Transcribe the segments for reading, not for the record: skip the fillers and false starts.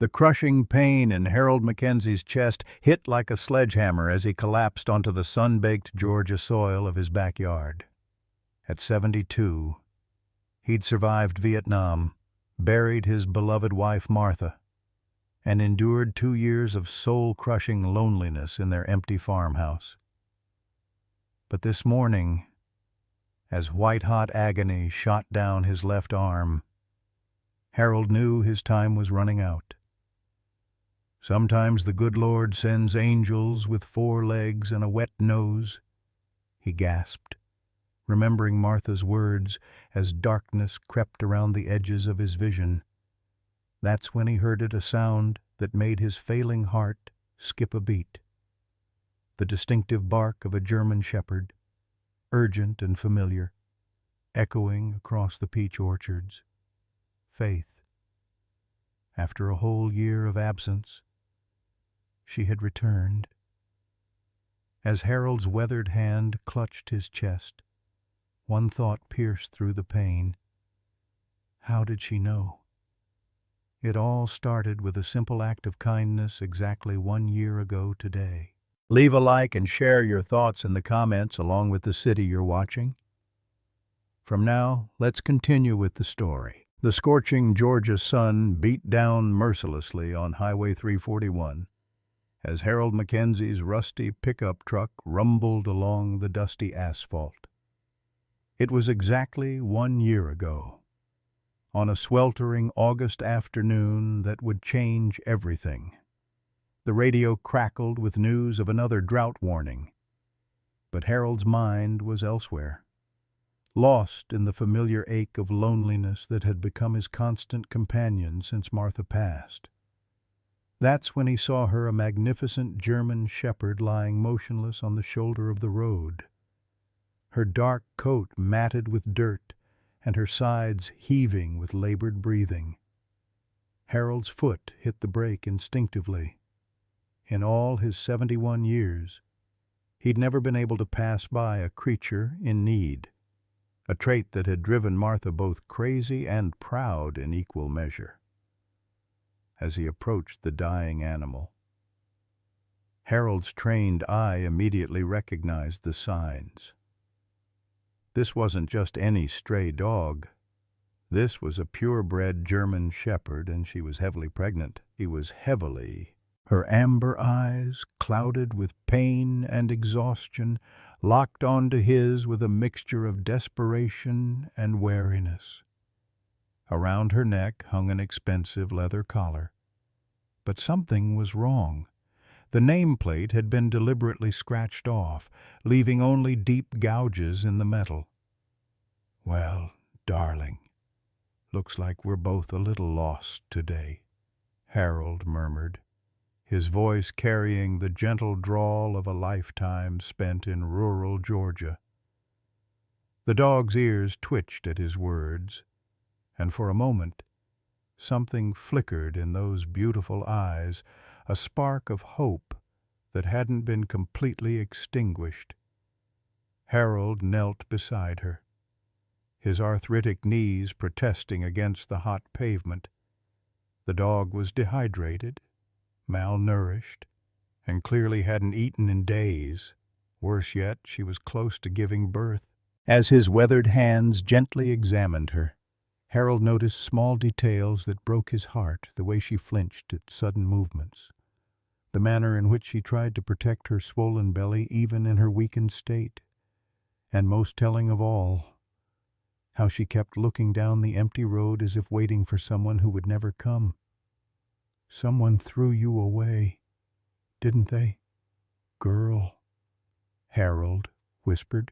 The crushing pain in Harold Mackenzie's chest hit like a sledgehammer as he collapsed onto the sun-baked Georgia soil of his backyard. At 72, he'd survived Vietnam, buried his beloved wife Martha, and endured 2 years of soul-crushing loneliness in their empty farmhouse. But this morning, as white-hot agony shot down his left arm, Harold knew his time was running out. Sometimes the good Lord sends angels with 4 legs and a wet nose, he gasped, remembering Martha's words as darkness crept around the edges of his vision. That's when he heard a sound that made his failing heart skip a beat. The distinctive bark of a German shepherd, urgent and familiar, echoing across the peach orchards. Faith. After a whole year of absence, she had returned. As Harold's weathered hand clutched his chest, one thought pierced through the pain. How did she know? It all started with a simple act of kindness exactly 1 year ago today. Leave a like and share your thoughts in the comments along with the city you're watching. From now, let's continue with the story. The scorching Georgia sun beat down mercilessly on Highway 341 as Harold Mackenzie's rusty pickup truck rumbled along the dusty asphalt. It was exactly 1 year ago, on a sweltering August afternoon that would change everything. The radio crackled with news of another drought warning, but Harold's mind was elsewhere, lost in the familiar ache of loneliness that had become his constant companion since Martha passed. That's when he saw her, a magnificent German shepherd lying motionless on the shoulder of the road, her dark coat matted with dirt and her sides heaving with labored breathing. Harold's foot hit the brake instinctively. In all his 71 years, he'd never been able to pass by a creature in need, a trait that had driven Martha both crazy and proud in equal measure. As he approached the dying animal, Harold's trained eye immediately recognized the signs. This wasn't just any stray dog. This was a purebred German shepherd, and she was heavily pregnant. Her amber eyes, clouded with pain and exhaustion, locked onto his with a mixture of desperation and wariness. Around her neck hung an expensive leather collar. But something was wrong. The nameplate had been deliberately scratched off, leaving only deep gouges in the metal. "Well, darling, looks like we're both a little lost today," Harold murmured, his voice carrying the gentle drawl of a lifetime spent in rural Georgia. The dog's ears twitched at his words, and for a moment something flickered in those beautiful eyes, a spark of hope that hadn't been completely extinguished. Harold knelt beside her, his arthritic knees protesting against the hot pavement. The dog was dehydrated, malnourished, and clearly hadn't eaten in days. Worse yet, she was close to giving birth. As his weathered hands gently examined her, Harold noticed small details that broke his heart, the way she flinched at sudden movements, the manner in which she tried to protect her swollen belly even in her weakened state, and most telling of all, how she kept looking down the empty road as if waiting for someone who would never come. "Someone threw you away, didn't they, girl?" Harold whispered.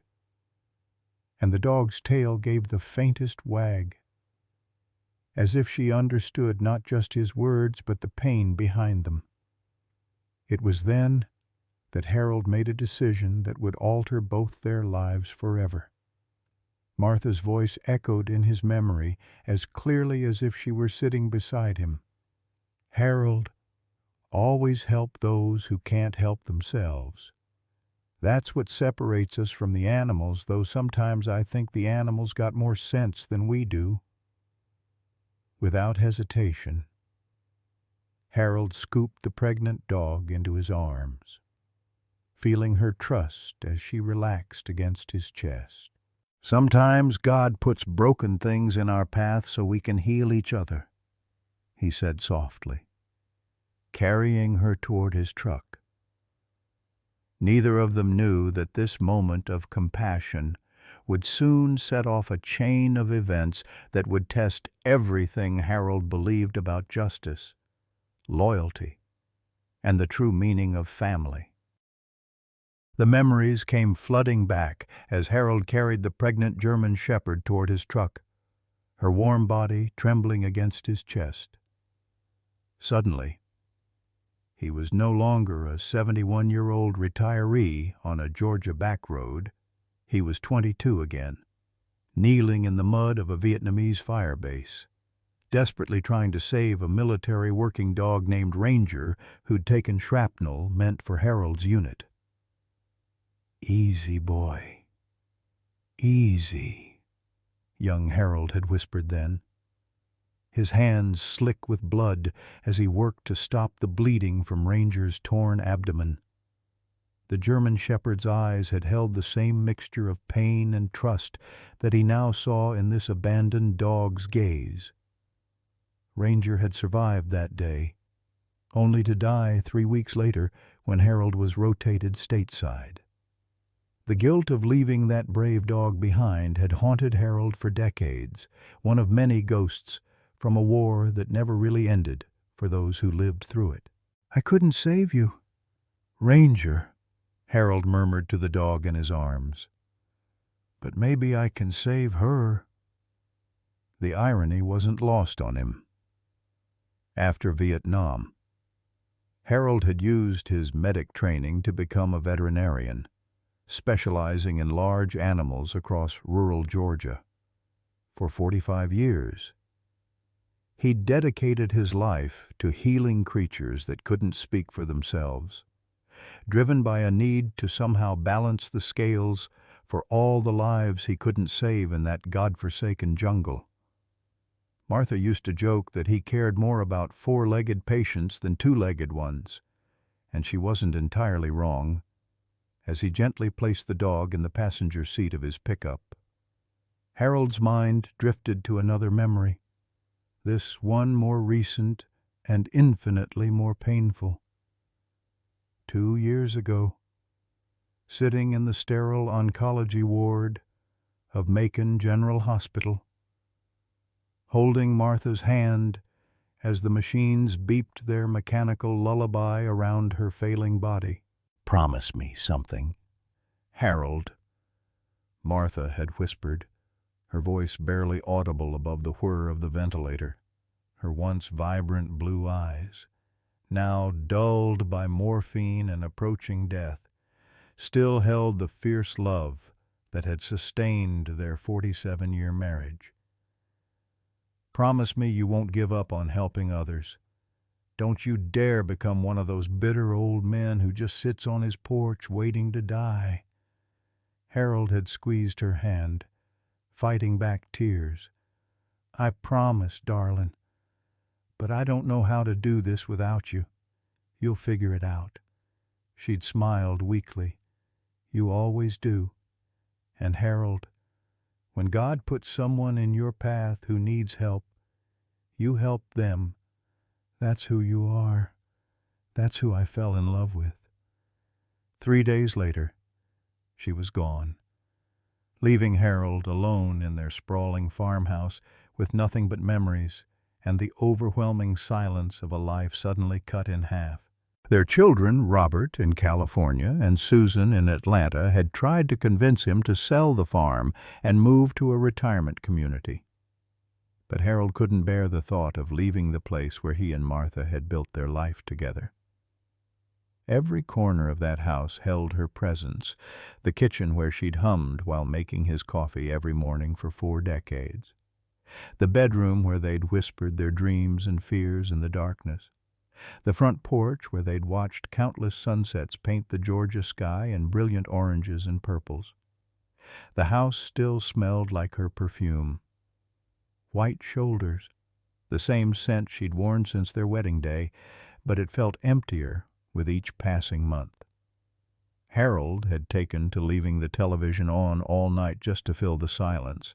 And the dog's tail gave the faintest wag, as if she understood not just his words but the pain behind them. It was then that Harold made a decision that would alter both their lives forever. Martha's voice echoed in his memory as clearly as if she were sitting beside him. "Harold, always help those who can't help themselves. That's what separates us from the animals, though sometimes I think the animals got more sense than we do." Without hesitation, Harold scooped the pregnant dog into his arms, feeling her trust as she relaxed against his chest. "Sometimes God puts broken things in our path so we can heal each other," he said softly, carrying her toward his truck. Neither of them knew that this moment of compassion would soon set off a chain of events that would test everything Harold believed about justice, loyalty, and the true meaning of family. The memories came flooding back as Harold carried the pregnant German shepherd toward his truck, her warm body trembling against his chest. Suddenly, he was no longer a 71-year-old retiree on a Georgia back road. He was 22 again, kneeling in the mud of a Vietnamese fire base, desperately trying to save a military working dog named Ranger who'd taken shrapnel meant for Harold's unit. "Easy, boy. Easy," young Harold had whispered then, his hands slick with blood as he worked to stop the bleeding from Ranger's torn abdomen. The German shepherd's eyes had held the same mixture of pain and trust that he now saw in this abandoned dog's gaze. Ranger had survived that day, only to die 3 weeks later when Harold was rotated stateside. The guilt of leaving that brave dog behind had haunted Harold for decades, one of many ghosts from a war that never really ended for those who lived through it. "I couldn't save you, Ranger," Harold murmured to the dog in his arms. "But maybe I can save her." The irony wasn't lost on him. After Vietnam, Harold had used his medic training to become a veterinarian, specializing in large animals across rural Georgia. For 45 years, he dedicated his life to healing creatures that couldn't speak for themselves, driven by a need to somehow balance the scales for all the lives he couldn't save in that godforsaken jungle. Martha used to joke that he cared more about 4-legged patients than 2-legged ones, and she wasn't entirely wrong, as he gently placed the dog in the passenger seat of his pickup. Harold's mind drifted to another memory, this one more recent and infinitely more painful. 2 years ago, sitting in the sterile oncology ward of Macon General Hospital, holding Martha's hand as the machines beeped their mechanical lullaby around her failing body. "Promise me something, Harold," Martha had whispered, her voice barely audible above the whir of the ventilator. Her once vibrant blue eyes, now dulled by morphine and approaching death, still held the fierce love that had sustained their 47-year marriage. "Promise me you won't give up on helping others. Don't you dare become one of those bitter old men who just sits on his porch waiting to die." Harold had squeezed her hand, fighting back tears. "I promise, darling. But I don't know how to do this without you. You'll figure it out." She'd smiled weakly. "You always do. And Harold, when God puts someone in your path who needs help, you help them. That's who you are. That's who I fell in love with." 3 days later, she was gone, leaving Harold alone in their sprawling farmhouse with nothing but memories and the overwhelming silence of a life suddenly cut in half. Their children, Robert in California and Susan in Atlanta, had tried to convince him to sell the farm and move to a retirement community. But Harold couldn't bear the thought of leaving the place where he and Martha had built their life together. Every corner of that house held her presence, the kitchen where she'd hummed while making his coffee every morning for 4 decades, the bedroom where they'd whispered their dreams and fears in the darkness, the front porch where they'd watched countless sunsets paint the Georgia sky in brilliant oranges and purples. The house still smelled like her perfume. White shoulders, the same scent she'd worn since their wedding day, but it felt emptier with each passing month. Harold had taken to leaving the television on all night just to fill the silence,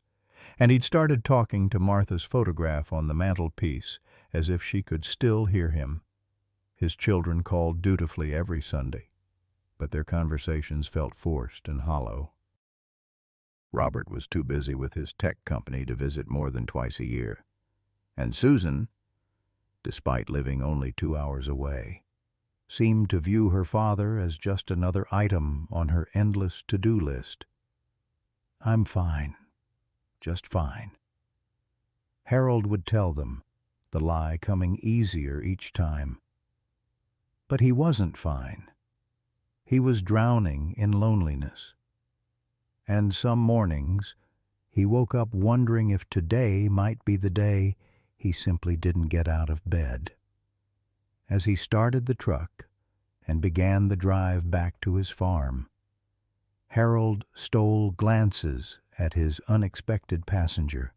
and he'd started talking to Martha's photograph on the mantelpiece as if she could still hear him. His children called dutifully every Sunday, but their conversations felt forced and hollow. Robert was too busy with his tech company to visit more than twice a year, and Susan, despite living only 2 hours away, seemed to view her father as just another item on her endless to-do list. "I'm fine, just fine." Harold would tell them, the lie coming easier each time. But he wasn't fine. He was drowning in loneliness. And some mornings, he woke up wondering if today might be the day he simply didn't get out of bed. As he started the truck and began the drive back to his farm, Harold stole glances at his unexpected passenger,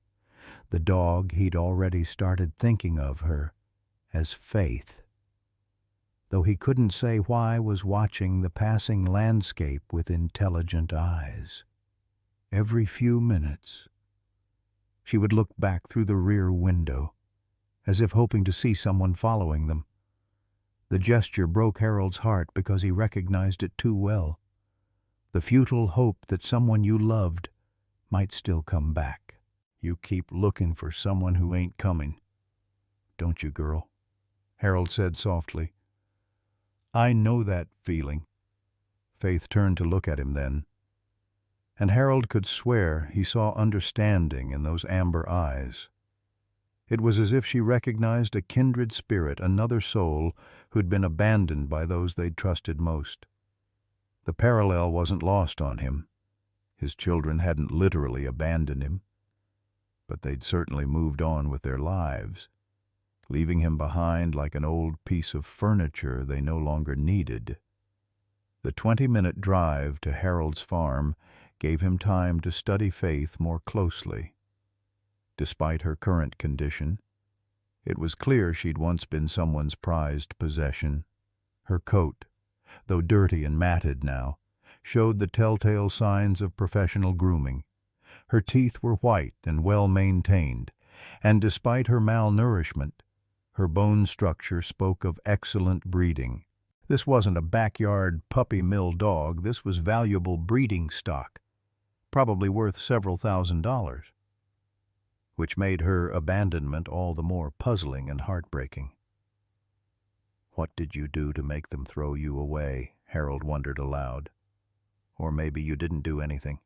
the dog he'd already started thinking of her as Faith. Though he couldn't say why, was watching the passing landscape with intelligent eyes. Every few minutes, she would look back through the rear window, as if hoping to see someone following them. The gesture broke Harold's heart because he recognized it too well. The futile hope that someone you loved might still come back. "You keep looking for someone who ain't coming, don't you, girl?" Harold said softly. "I know that feeling." Faith turned to look at him then, and Harold could swear he saw understanding in those amber eyes. It was as if she recognized a kindred spirit, another soul who'd been abandoned by those they'd trusted most. The parallel wasn't lost on him. His children hadn't literally abandoned him, but they'd certainly moved on with their lives, leaving him behind like an old piece of furniture they no longer needed. The 20-minute drive to Harold's farm gave him time to study Faith more closely. Despite her current condition, it was clear she'd once been someone's prized possession. Her coat, though dirty and matted now, showed the telltale signs of professional grooming. Her teeth were white and well-maintained, and despite her malnourishment, her bone structure spoke of excellent breeding. This wasn't a backyard puppy mill dog, this was valuable breeding stock, probably worth several $1,000s, which made her abandonment all the more puzzling and heartbreaking. "What did you do to make them throw you away?" Harold wondered aloud. "Or maybe you didn't do anything.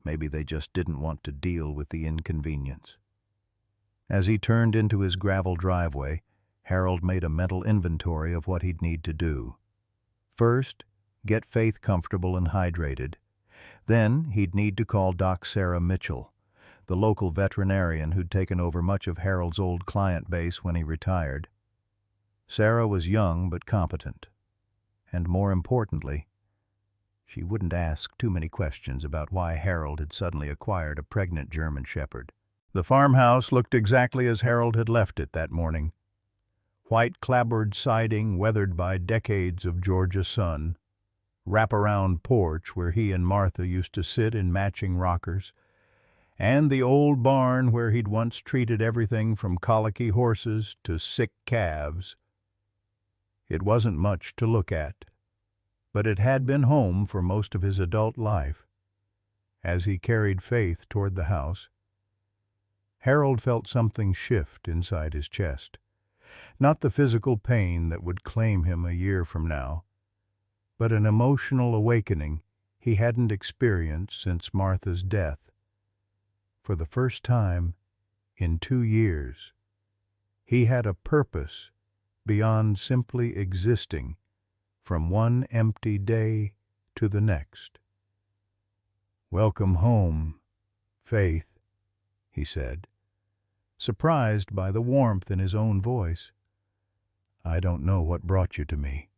Maybe they just didn't want to deal with the inconvenience." As he turned into his gravel driveway, Harold made a mental inventory of what he'd need to do. First, get Faith comfortable and hydrated. Then he'd need to call Doc Sarah Mitchell, the local veterinarian who'd taken over much of Harold's old client base when he retired. Sarah was young but competent, and more importantly, she wouldn't ask too many questions about why Harold had suddenly acquired a pregnant German Shepherd. The farmhouse looked exactly as Harold had left it that morning. White clapboard siding weathered by decades of Georgia sun, wrap-around porch where he and Martha used to sit in matching rockers, and the old barn where he'd once treated everything from colicky horses to sick calves. It wasn't much to look at, but it had been home for most of his adult life. As he carried Faith toward the house, Harold felt something shift inside his chest. Not the physical pain that would claim him a year from now, but an emotional awakening he hadn't experienced since Martha's death. For the first time in 2 years, he had a purpose beyond simply existing from one empty day to the next. "Welcome home, Faith," he said, surprised by the warmth in his own voice. "I don't know what brought you to me,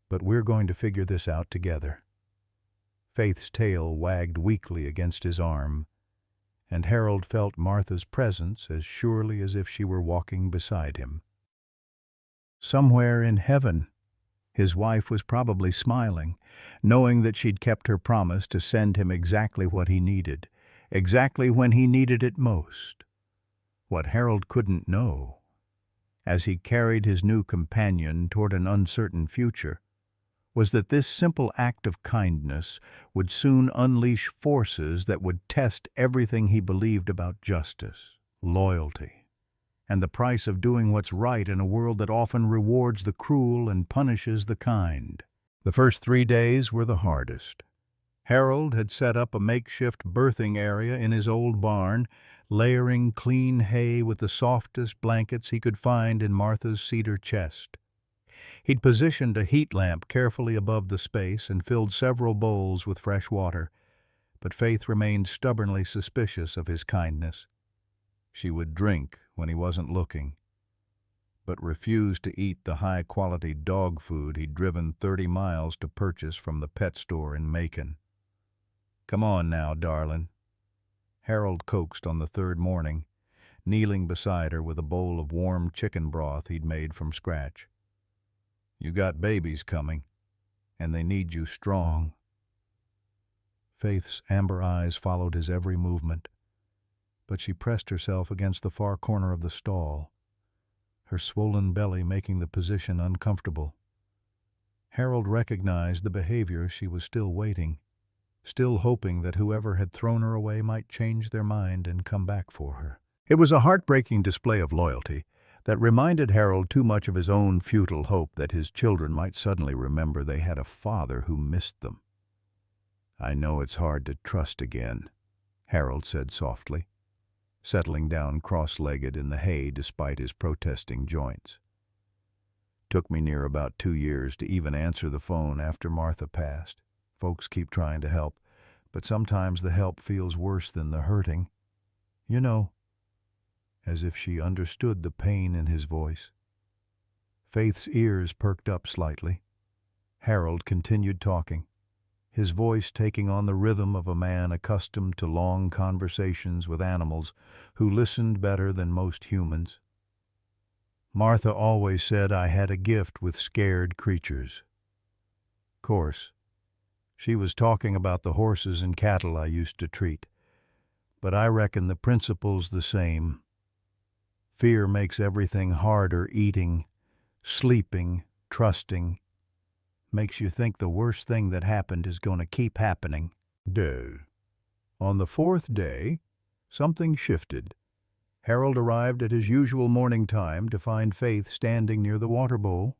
but we're going to figure this out together." Faith's tail wagged weakly against his arm, and Harold felt Martha's presence as surely as if she were walking beside him. Somewhere in heaven, his wife was probably smiling, knowing that she'd kept her promise to send him exactly what he needed, exactly when he needed it most. What Harold couldn't know, as he carried his new companion toward an uncertain future, was that this simple act of kindness would soon unleash forces that would test everything he believed about justice, loyalty, and the price of doing what's right in a world that often rewards the cruel and punishes the kind. The first 3 days were the hardest. Harold had set up a makeshift birthing area in his old barn, layering clean hay with the softest blankets he could find in Martha's cedar chest. He'd positioned a heat lamp carefully above the space and filled several bowls with fresh water, but Faith remained stubbornly suspicious of his kindness. She would drink when he wasn't looking, but refused to eat the high-quality dog food he'd driven 30 miles to purchase from the pet store in Macon. "Come on now, darlin'," Harold coaxed on the 3rd morning, kneeling beside her with a bowl of warm chicken broth he'd made from scratch. "You got babies coming, and they need you strong." Faith's amber eyes followed his every movement, but she pressed herself against the far corner of the stall, her swollen belly making the position uncomfortable. Harold recognized the behavior. She was still waiting, still hoping that whoever had thrown her away might change their mind and come back for her. It was a heartbreaking display of loyalty that reminded Harold too much of his own futile hope that his children might suddenly remember they had a father who missed them. "I know it's hard to trust again," Harold said softly, settling down cross-legged in the hay despite his protesting joints. "Took me near about 2 years to even answer the phone after Martha passed. Folks keep trying to help, but sometimes the help feels worse than the hurting. You know," as if she understood the pain in his voice. Faith's ears perked up slightly. Harold continued talking, his voice taking on the rhythm of a man accustomed to long conversations with animals who listened better than most humans. "Martha always said I had a gift with scared creatures. Course, she was talking about the horses and cattle I used to treat, but I reckon the principle's the same. Fear makes everything harder: eating, sleeping, trusting. Makes you think the worst thing that happened is going to keep happening." On the 4th day, something shifted. Harold arrived at his usual morning time to find Faith standing near the water bowl,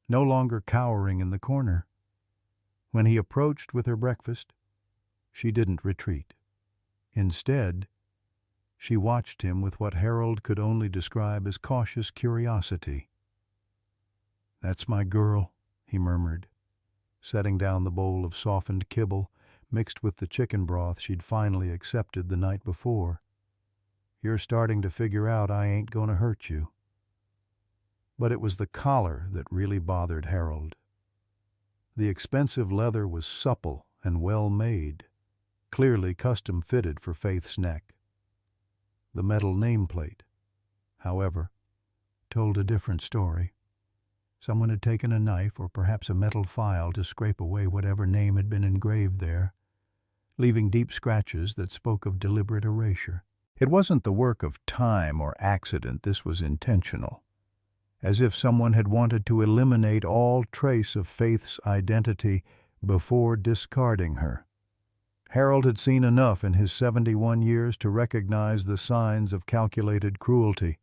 no longer cowering in the corner. When he approached with her breakfast, she didn't retreat. Instead, she watched him with what Harold could only describe as cautious curiosity. "That's my girl," he murmured, setting down the bowl of softened kibble mixed with the chicken broth she'd finally accepted the night before. "You're starting to figure out I ain't going to hurt you." But it was the collar that really bothered Harold. The expensive leather was supple and well made, clearly custom-fitted for Faith's neck. The metal nameplate, however, told a different story. Someone had taken a knife or perhaps a metal file to scrape away whatever name had been engraved there, leaving deep scratches that spoke of deliberate erasure. It wasn't the work of time or accident. This was intentional, as if someone had wanted to eliminate all trace of Faith's identity before discarding her. Harold had seen enough in his 71 years to recognize the signs of calculated cruelty,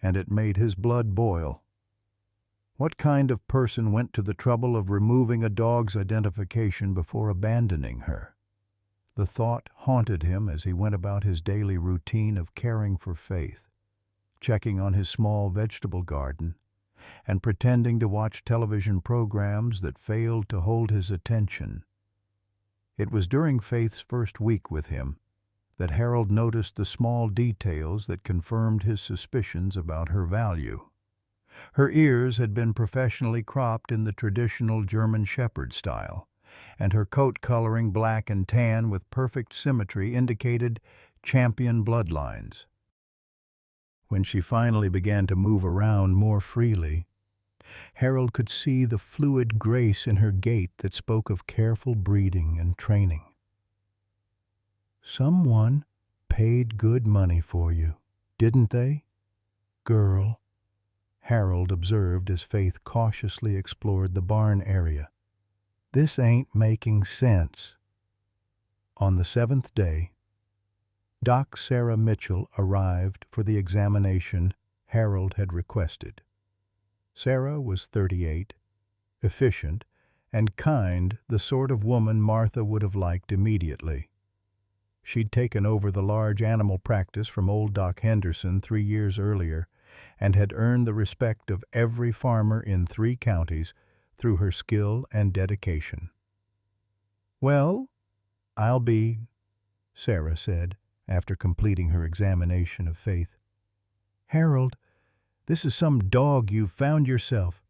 and it made his blood boil. What kind of person went to the trouble of removing a dog's identification before abandoning her? The thought haunted him as he went about his daily routine of caring for Faith, checking on his small vegetable garden, and pretending to watch television programs that failed to hold his attention. It was during Faith's first week with him that Harold noticed the small details that confirmed his suspicions about her value. Her ears had been professionally cropped in the traditional German Shepherd style, and her coat coloring black and tan with perfect symmetry indicated champion bloodlines. When she finally began to move around more freely, Harold could see the fluid grace in her gait that spoke of careful breeding and training. "Someone paid good money for you, didn't they, girl?" Harold observed as Faith cautiously explored the barn area. "This ain't making sense." On the 7th day, Doc Sarah Mitchell arrived for the examination Harold had requested. Sarah was 38, efficient, and kind, the sort of woman Martha would have liked immediately. She'd taken over the large animal practice from old Doc Henderson 3 years earlier and had earned the respect of every farmer in 3 counties through her skill and dedication. "Well, I'll be," Sarah said, after completing her examination of Faith. "Harold, this is some dog you've found yourself.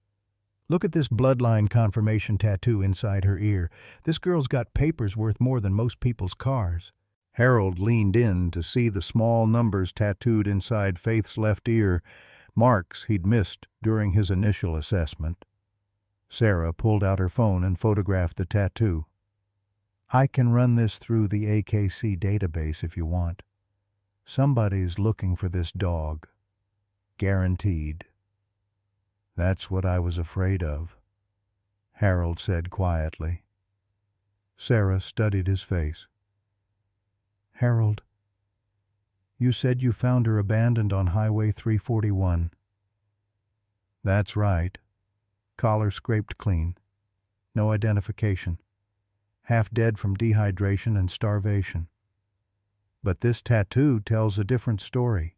Look at this bloodline confirmation tattoo inside her ear. This girl's got papers worth more than most people's cars." Harold leaned in to see the small numbers tattooed inside Faith's left ear, marks he'd missed during his initial assessment. Sarah pulled out her phone and photographed the tattoo. "I can run this through the AKC database if you want. Somebody's looking for this dog. Guaranteed." "That's what I was afraid of," Harold said quietly. Sarah studied his face. "Harold, you said you found her abandoned on Highway 341. "That's right. Collar scraped clean. No identification. Half dead from dehydration and starvation. But this tattoo tells a different story.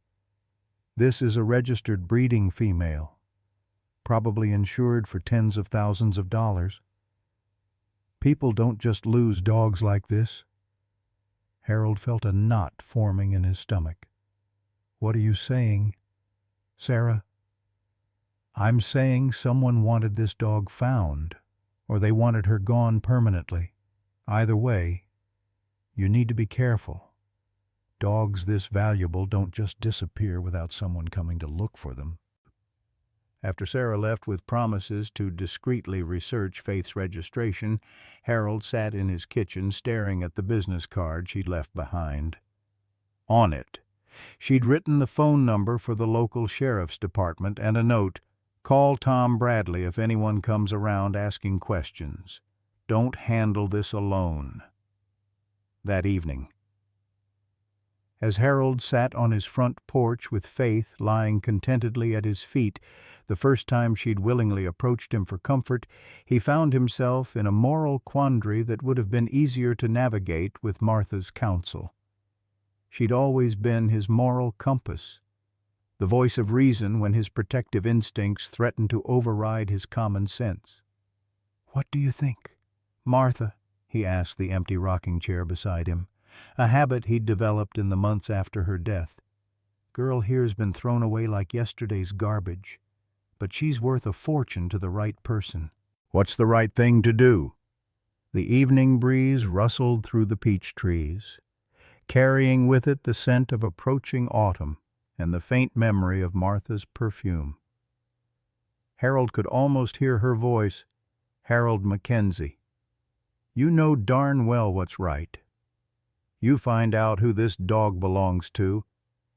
This is a registered breeding female, probably insured for tens of thousands of dollars. People don't just lose dogs like this." Harold felt a knot forming in his stomach. "What are you saying, Sarah?" "I'm saying someone wanted this dog found, or they wanted her gone permanently. Either way, you need to be careful. Dogs this valuable don't just disappear without someone coming to look for them." After Sarah left with promises to discreetly research Faith's registration, Harold sat in his kitchen staring at the business card she'd left behind. On it, she'd written the phone number for the local sheriff's department and a note, "Call Tom Bradley if anyone comes around asking questions. Don't handle this alone." That evening, as Harold sat on his front porch with Faith lying contentedly at his feet, the first time she'd willingly approached him for comfort, he found himself in a moral quandary that would have been easier to navigate with Martha's counsel. She'd always been his moral compass, the voice of reason when his protective instincts threatened to override his common sense. "What do you think, Martha?" he asked the empty rocking chair beside him, a habit he'd developed in the months after her death. "Girl here's been thrown away like yesterday's garbage, but she's worth a fortune to the right person." "What's the right thing to do?" The evening breeze rustled through the peach trees, carrying with it the scent of approaching autumn and the faint memory of Martha's perfume. Harold could almost hear her voice. "Harold Mackenzie, you know darn well what's right. You find out who this dog belongs to,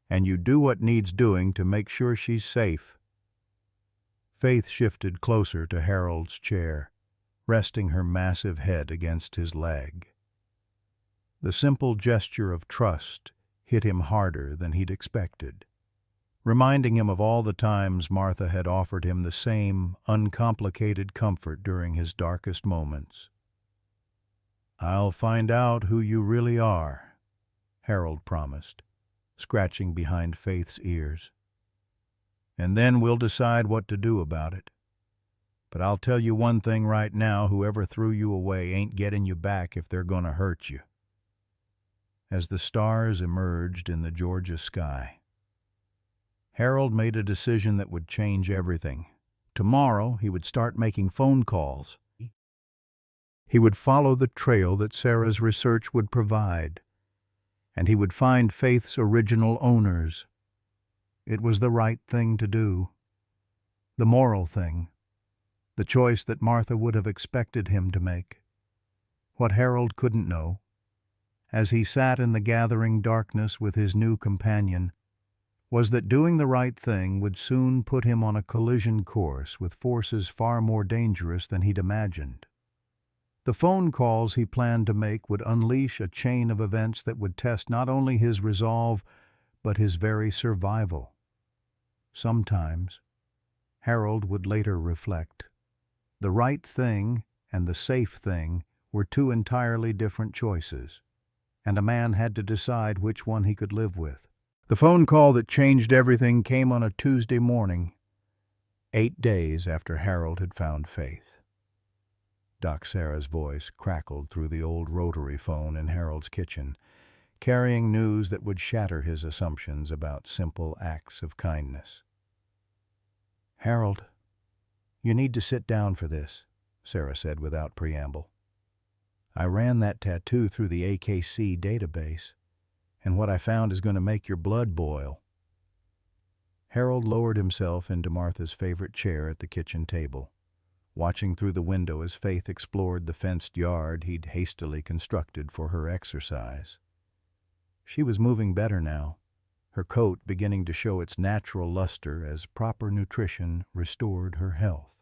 and you do what needs doing to make sure she's safe." Faith shifted closer to Harold's chair, resting her massive head against his leg. The simple gesture of trust hit him harder than he'd expected, reminding him of all the times Martha had offered him the same uncomplicated comfort during his darkest moments. "I'll find out who you really are," Harold promised, scratching behind Faith's ears. "And then we'll decide what to do about it. But I'll tell you one thing right now, whoever threw you away ain't getting you back if they're going to hurt you." As the stars emerged in the Georgia sky, Harold made a decision that would change everything. Tomorrow he would start making phone calls. He would follow the trail that Sarah's research would provide, and he would find Faith's original owners. It was the right thing to do, the moral thing, the choice that Martha would have expected him to make. What Harold couldn't know, as he sat in the gathering darkness with his new companion, was that doing the right thing would soon put him on a collision course with forces far more dangerous than he'd imagined. The phone calls he planned to make would unleash a chain of events that would test not only his resolve, but his very survival. Sometimes, Harold would later reflect, the right thing and the safe thing were two entirely different choices, and a man had to decide which one he could live with. The phone call that changed everything came on a Tuesday morning, 8 days after Harold had found Faith. Doc Sarah's voice crackled through the old rotary phone in Harold's kitchen, carrying news that would shatter his assumptions about simple acts of kindness. "Harold, you need to sit down for this," Sarah said without preamble. "I ran that tattoo through the AKC database, and what I found is going to make your blood boil." Harold lowered himself into Martha's favorite chair at the kitchen table, watching through the window as Faith explored the fenced yard he'd hastily constructed for her exercise. She was moving better now, her coat beginning to show its natural luster as proper nutrition restored her health.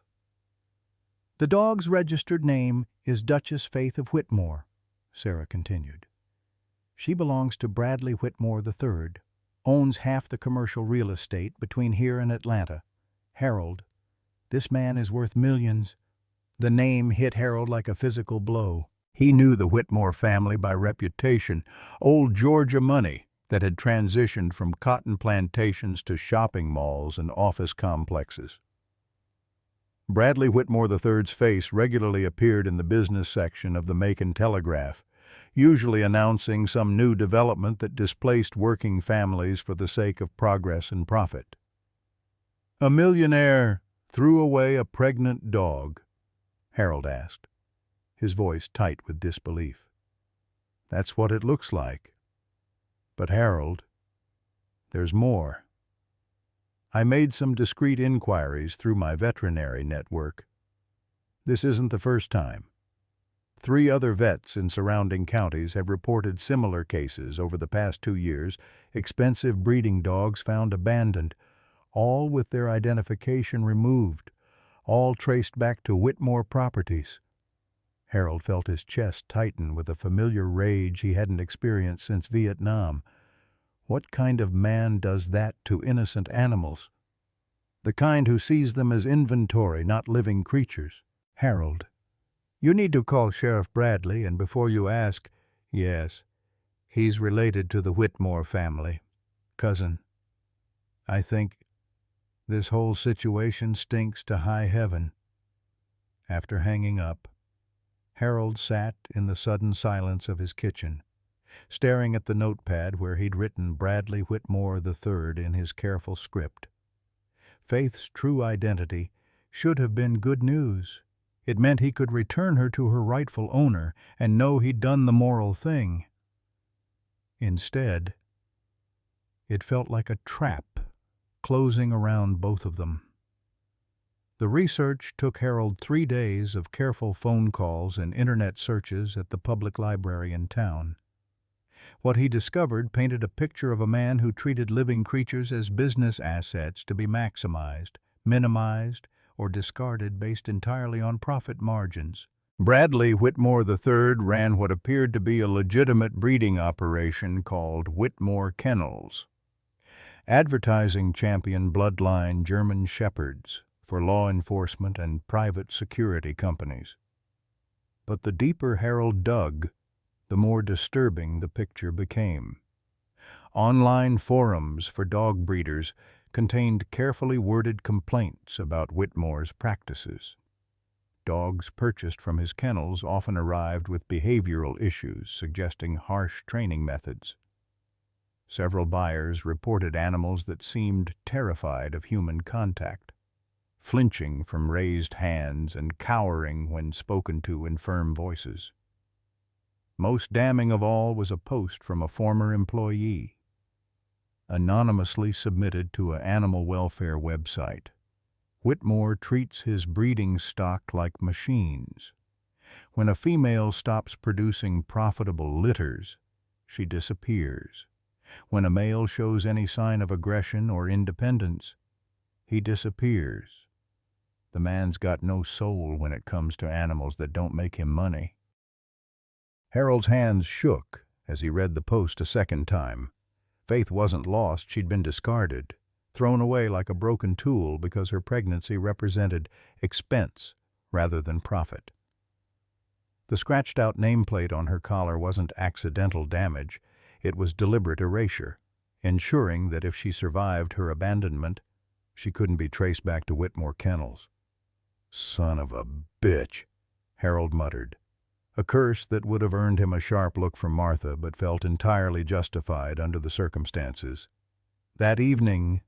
"The dog's registered name is Duchess Faith of Whitmore," Sarah continued. "She belongs to Bradley Whitmore III, owns half the commercial real estate between here and Atlanta. Harold, this man is worth millions." The name hit Harold like a physical blow. He knew the Whitmore family by reputation, old Georgia money that had transitioned from cotton plantations to shopping malls and office complexes. Bradley Whitmore III's face regularly appeared in the business section of the Macon Telegraph, usually announcing some new development that displaced working families for the sake of progress and profit. "A millionaire threw away a pregnant dog?" Harold asked, his voice tight with disbelief. "That's what it looks like. But Harold, there's more. I made some discreet inquiries through my veterinary network. This isn't the first time. 3 other vets in surrounding counties have reported similar cases over the past 2 years, expensive breeding dogs found abandoned, all with their identification removed, all traced back to Whitmore properties." Harold felt his chest tighten with a familiar rage he hadn't experienced since Vietnam. What kind of man does that to innocent animals? The kind who sees them as inventory, not living creatures. "Harold, you need to call Sheriff Bradley, and before you ask, yes, he's related to the Whitmore family. Cousin, I think this whole situation stinks to high heaven." After hanging up, Harold sat in the sudden silence of his kitchen, staring at the notepad where he'd written Bradley Whitmore III in his careful script. Faith's true identity should have been good news. It meant he could return her to her rightful owner and know he'd done the moral thing. Instead, it felt like a trap closing around both of them. The research took Harold 3 days of careful phone calls and internet searches at the public library in town. What he discovered painted a picture of a man who treated living creatures as business assets to be maximized, minimized, or discarded based entirely on profit margins. Bradley Whitmore III ran what appeared to be a legitimate breeding operation called Whitmore Kennels. Advertising championed bloodline German Shepherds for law enforcement and private security companies. But the deeper Harold dug, the more disturbing the picture became. Online forums for dog breeders contained carefully worded complaints about Whitmore's practices. Dogs purchased from his kennels often arrived with behavioral issues suggesting harsh training methods. Several buyers reported animals that seemed terrified of human contact. flinching from raised hands and cowering when spoken to in firm voices. Most damning of all was a post from a former employee, anonymously submitted to an animal welfare website. Whitmore treats his breeding stock like machines. When a female stops producing profitable litters, she disappears. When a male shows any sign of aggression or independence, he disappears. The man's got no soul when it comes to animals that don't make him money. Harold's hands shook as he read the post a second time. Faith wasn't lost, she'd been discarded, thrown away like a broken tool because her pregnancy represented expense rather than profit. The scratched-out nameplate on her collar wasn't accidental damage, it was deliberate erasure, ensuring that if she survived her abandonment, she couldn't be traced back to Whitmore Kennels. "Son of a bitch," Harold muttered, a curse that would have earned him a sharp look from Martha but felt entirely justified under the circumstances. That evening,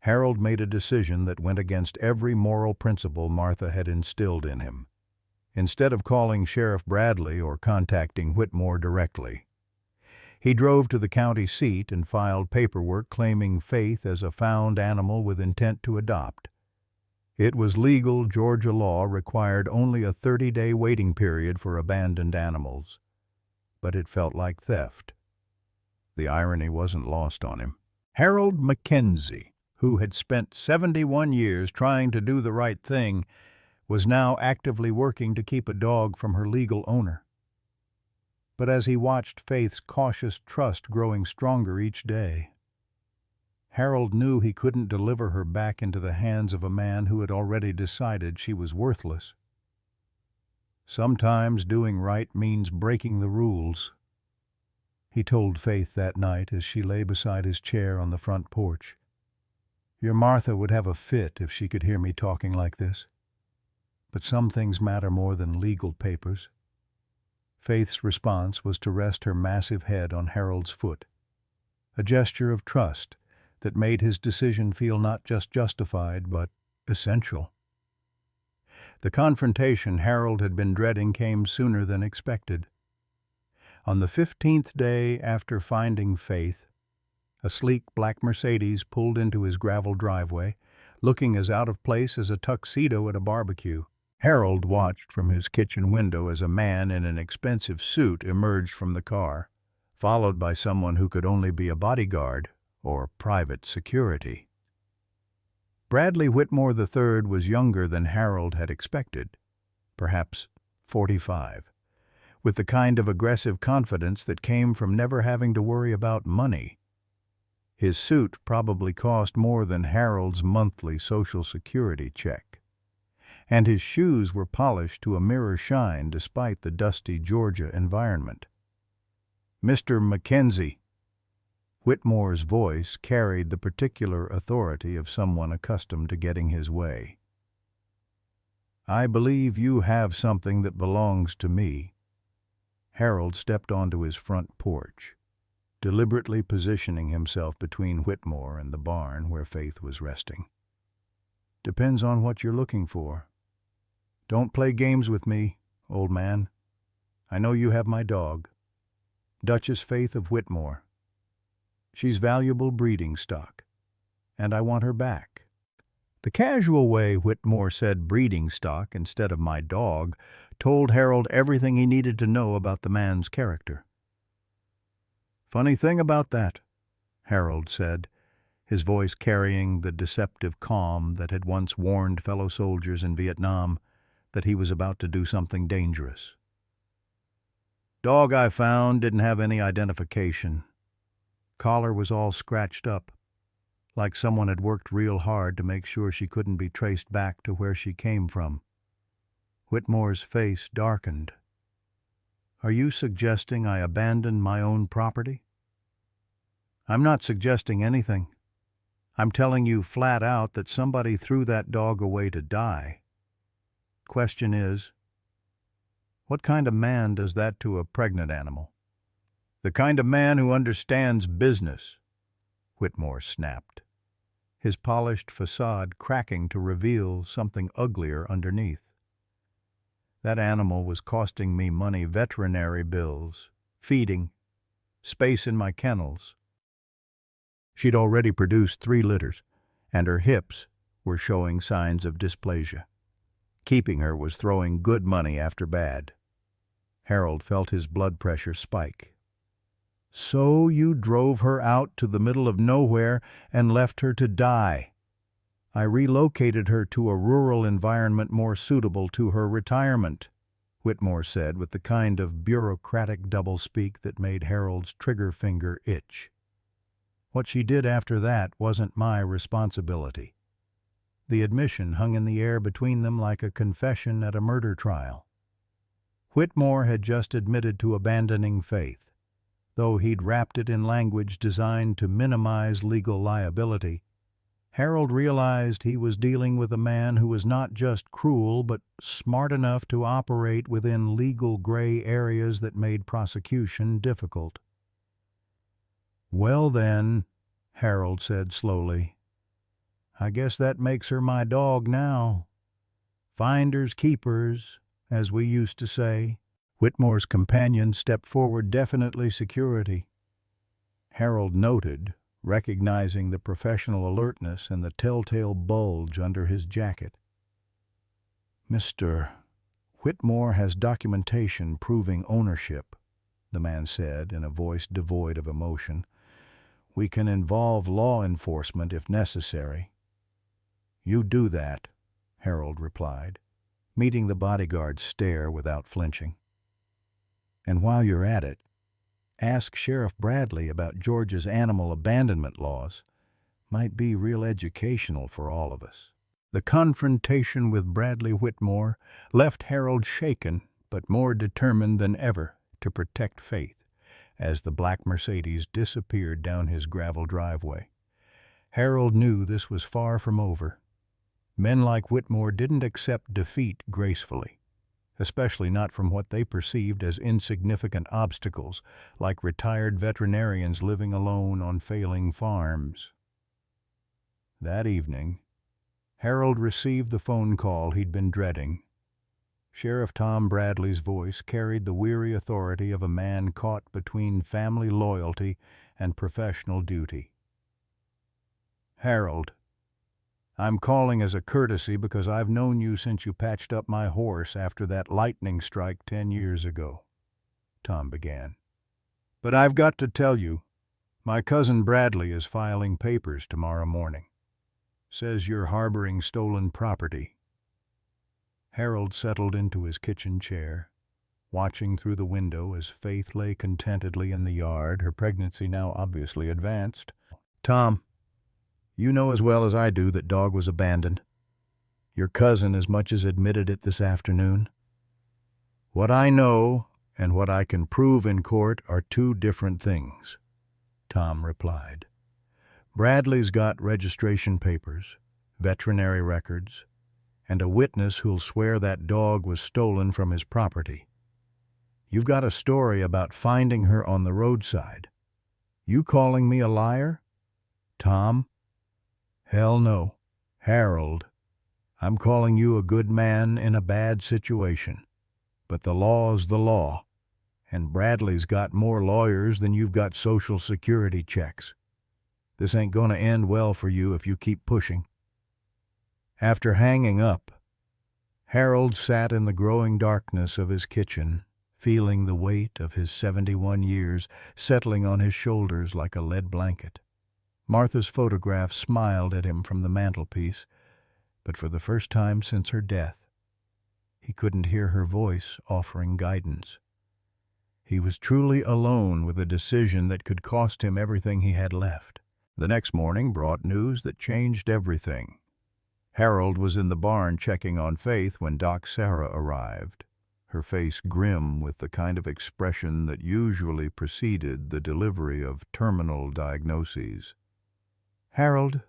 Harold made a decision that went against every moral principle Martha had instilled in him. Instead of calling Sheriff Bradley or contacting Whitmore directly, he drove to the county seat and filed paperwork claiming Faith as a found animal with intent to adopt. It was legal. Georgia law required only a 30-day waiting period for abandoned animals, but it felt like theft. The irony wasn't lost on him. Harold Mackenzie, who had spent 71 years trying to do the right thing, was now actively working to keep a dog from her legal owner. But as he watched Faith's cautious trust growing stronger each day, Harold knew he couldn't deliver her back into the hands of a man who had already decided she was worthless. Sometimes doing right means breaking the rules, he told Faith that night as she lay beside his chair on the front porch. Your Martha would have a fit if she could hear me talking like this. But some things matter more than legal papers. Faith's response was to rest her massive head on Harold's foot, a gesture of trust that made his decision feel not just justified, but essential. The confrontation Harold had been dreading came sooner than expected. On the 15th day after finding Faith, a sleek black Mercedes pulled into his gravel driveway, looking as out of place as a tuxedo at a barbecue. Harold watched from his kitchen window as a man in an expensive suit emerged from the car, followed by someone who could only be a bodyguard or private security. Bradley Whitmore III was younger than Harold had expected, perhaps 45, with the kind of aggressive confidence that came from never having to worry about money. His suit probably cost more than Harold's monthly Social Security check, and his shoes were polished to a mirror shine despite the dusty Georgia environment. "Mr. Mackenzie." Whitmore's voice carried the particular authority of someone accustomed to getting his way. "I believe you have something that belongs to me." Harold stepped onto his front porch, deliberately positioning himself between Whitmore and the barn where Faith was resting. "Depends on what you're looking for. Don't play games with me, old man. I know you have my dog, Duchess Faith of Whitmore. She's valuable breeding stock, and I want her back." The casual way Whitmore said breeding stock instead of my dog told Harold everything he needed to know about the man's character. "Funny thing about that," Harold said, his voice carrying the deceptive calm that had once warned fellow soldiers in Vietnam that he was about to do something dangerous. "Dog I found didn't have any identification. Collar was all scratched up, like someone had worked real hard to make sure she couldn't be traced back to where she came from." Whitmore's face darkened. "Are you suggesting I abandon my own property?" "I'm not suggesting anything. I'm telling you flat out that somebody threw that dog away to die. Question is, what kind of man does that to a pregnant animal?" "The kind of man who understands business," Whitmore snapped. his polished facade cracking to reveal something uglier underneath. That animal was costing me money, veterinary bills, feeding, space in my kennels. She'd already produced 3 litters, and her hips were showing signs of dysplasia. Keeping her was throwing good money after bad. Harold felt his blood pressure spike. "So you drove her out to the middle of nowhere and left her to die." "I relocated her to a rural environment more suitable to her retirement," Whitmore said with the kind of bureaucratic doublespeak that made Harold's trigger finger itch. "What she did after that wasn't my responsibility." The admission hung in the air between them like a confession at a murder trial. Whitmore had just admitted to abandoning Faith. Though he'd wrapped it in language designed to minimize legal liability, Harold realized he was dealing with a man who was not just cruel but smart enough to operate within legal gray areas that made prosecution difficult. "Well then," Harold said slowly, "I guess that makes her my dog now. Finders keepers, as we used to say." Whitmore's companion stepped forward, definitely security. Harold noted, recognizing the professional alertness and the telltale bulge under his jacket. "Mr. Whitmore has documentation proving ownership," the man said in a voice devoid of emotion. "We can involve law enforcement if necessary." "You do that," Harold replied, meeting the bodyguard's stare without flinching. "And while you're at it, ask Sheriff Bradley about Georgia's animal abandonment laws. Might be real educational for all of us." The confrontation with Bradley Whitmore left Harold shaken but more determined than ever to protect Faith as the black Mercedes disappeared down his gravel driveway. Harold knew this was far from over. Men like Whitmore didn't accept defeat gracefully, especially not from what they perceived as insignificant obstacles, like retired veterinarians living alone on failing farms. That evening, Harold received the phone call he'd been dreading. Sheriff Tom Bradley's voice carried the weary authority of a man caught between family loyalty and professional duty. "Harold, I'm calling as a courtesy because I've known you since you patched up my horse after that lightning strike 10 years ago," Tom began. "But I've got to tell you, my cousin Bradley is filing papers tomorrow morning. Says you're harboring stolen property." Harold settled into his kitchen chair, watching through the window as Faith lay contentedly in the yard, her pregnancy now obviously advanced. "Tom, you know as well as I do that dog was abandoned. Your cousin as much as admitted it this afternoon. What I know and what I can prove in court are 2 different things," Tom replied. "Bradley's got registration papers, veterinary records, and a witness who'll swear that dog was stolen from his property. You've got a story about finding her on the roadside. You calling me a liar, Tom? Hell no. Harold, I'm calling you a good man in a bad situation. But the law's the law, and Bradley's got more lawyers than you've got Social Security checks. This ain't gonna end well for you if you keep pushing." After hanging up, Harold sat in the growing darkness of his kitchen, feeling the weight of his 71 years settling on his shoulders like a lead blanket. Martha's photograph smiled at him from the mantelpiece, but for the first time since her death, he couldn't hear her voice offering guidance. He was truly alone with a decision that could cost him everything he had left. The next morning brought news that changed everything. Harold was in the barn checking on Faith when Doc Sarah arrived, her face grim with the kind of expression that usually preceded the delivery of terminal diagnoses. "Harold,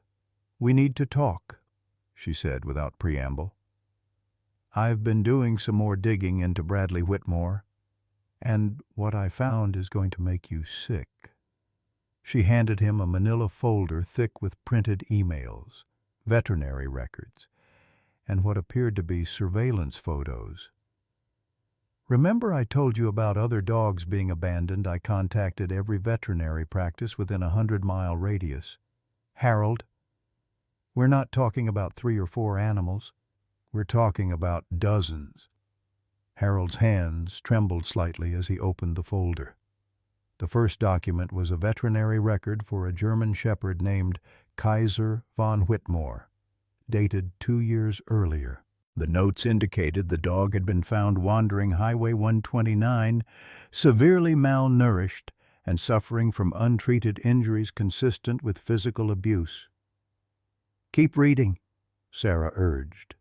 we need to talk," she said without preamble. "I've been doing some more digging into Bradley Whitmore, and what I found is going to make you sick." She handed him a manila folder thick with printed emails, veterinary records, and what appeared to be surveillance photos. "Remember I told you about other dogs being abandoned? I contacted every veterinary practice within a 100-mile radius. Harold, we're not talking about 3 or 4 animals. We're talking about dozens." Harold's hands trembled slightly as he opened the folder. The first document was a veterinary record for a German shepherd named Kaiser von Whitmore, dated 2 years earlier. The notes indicated the dog had been found wandering Highway 129, severely malnourished and suffering from untreated injuries consistent with physical abuse. "Keep reading," Sarah urged.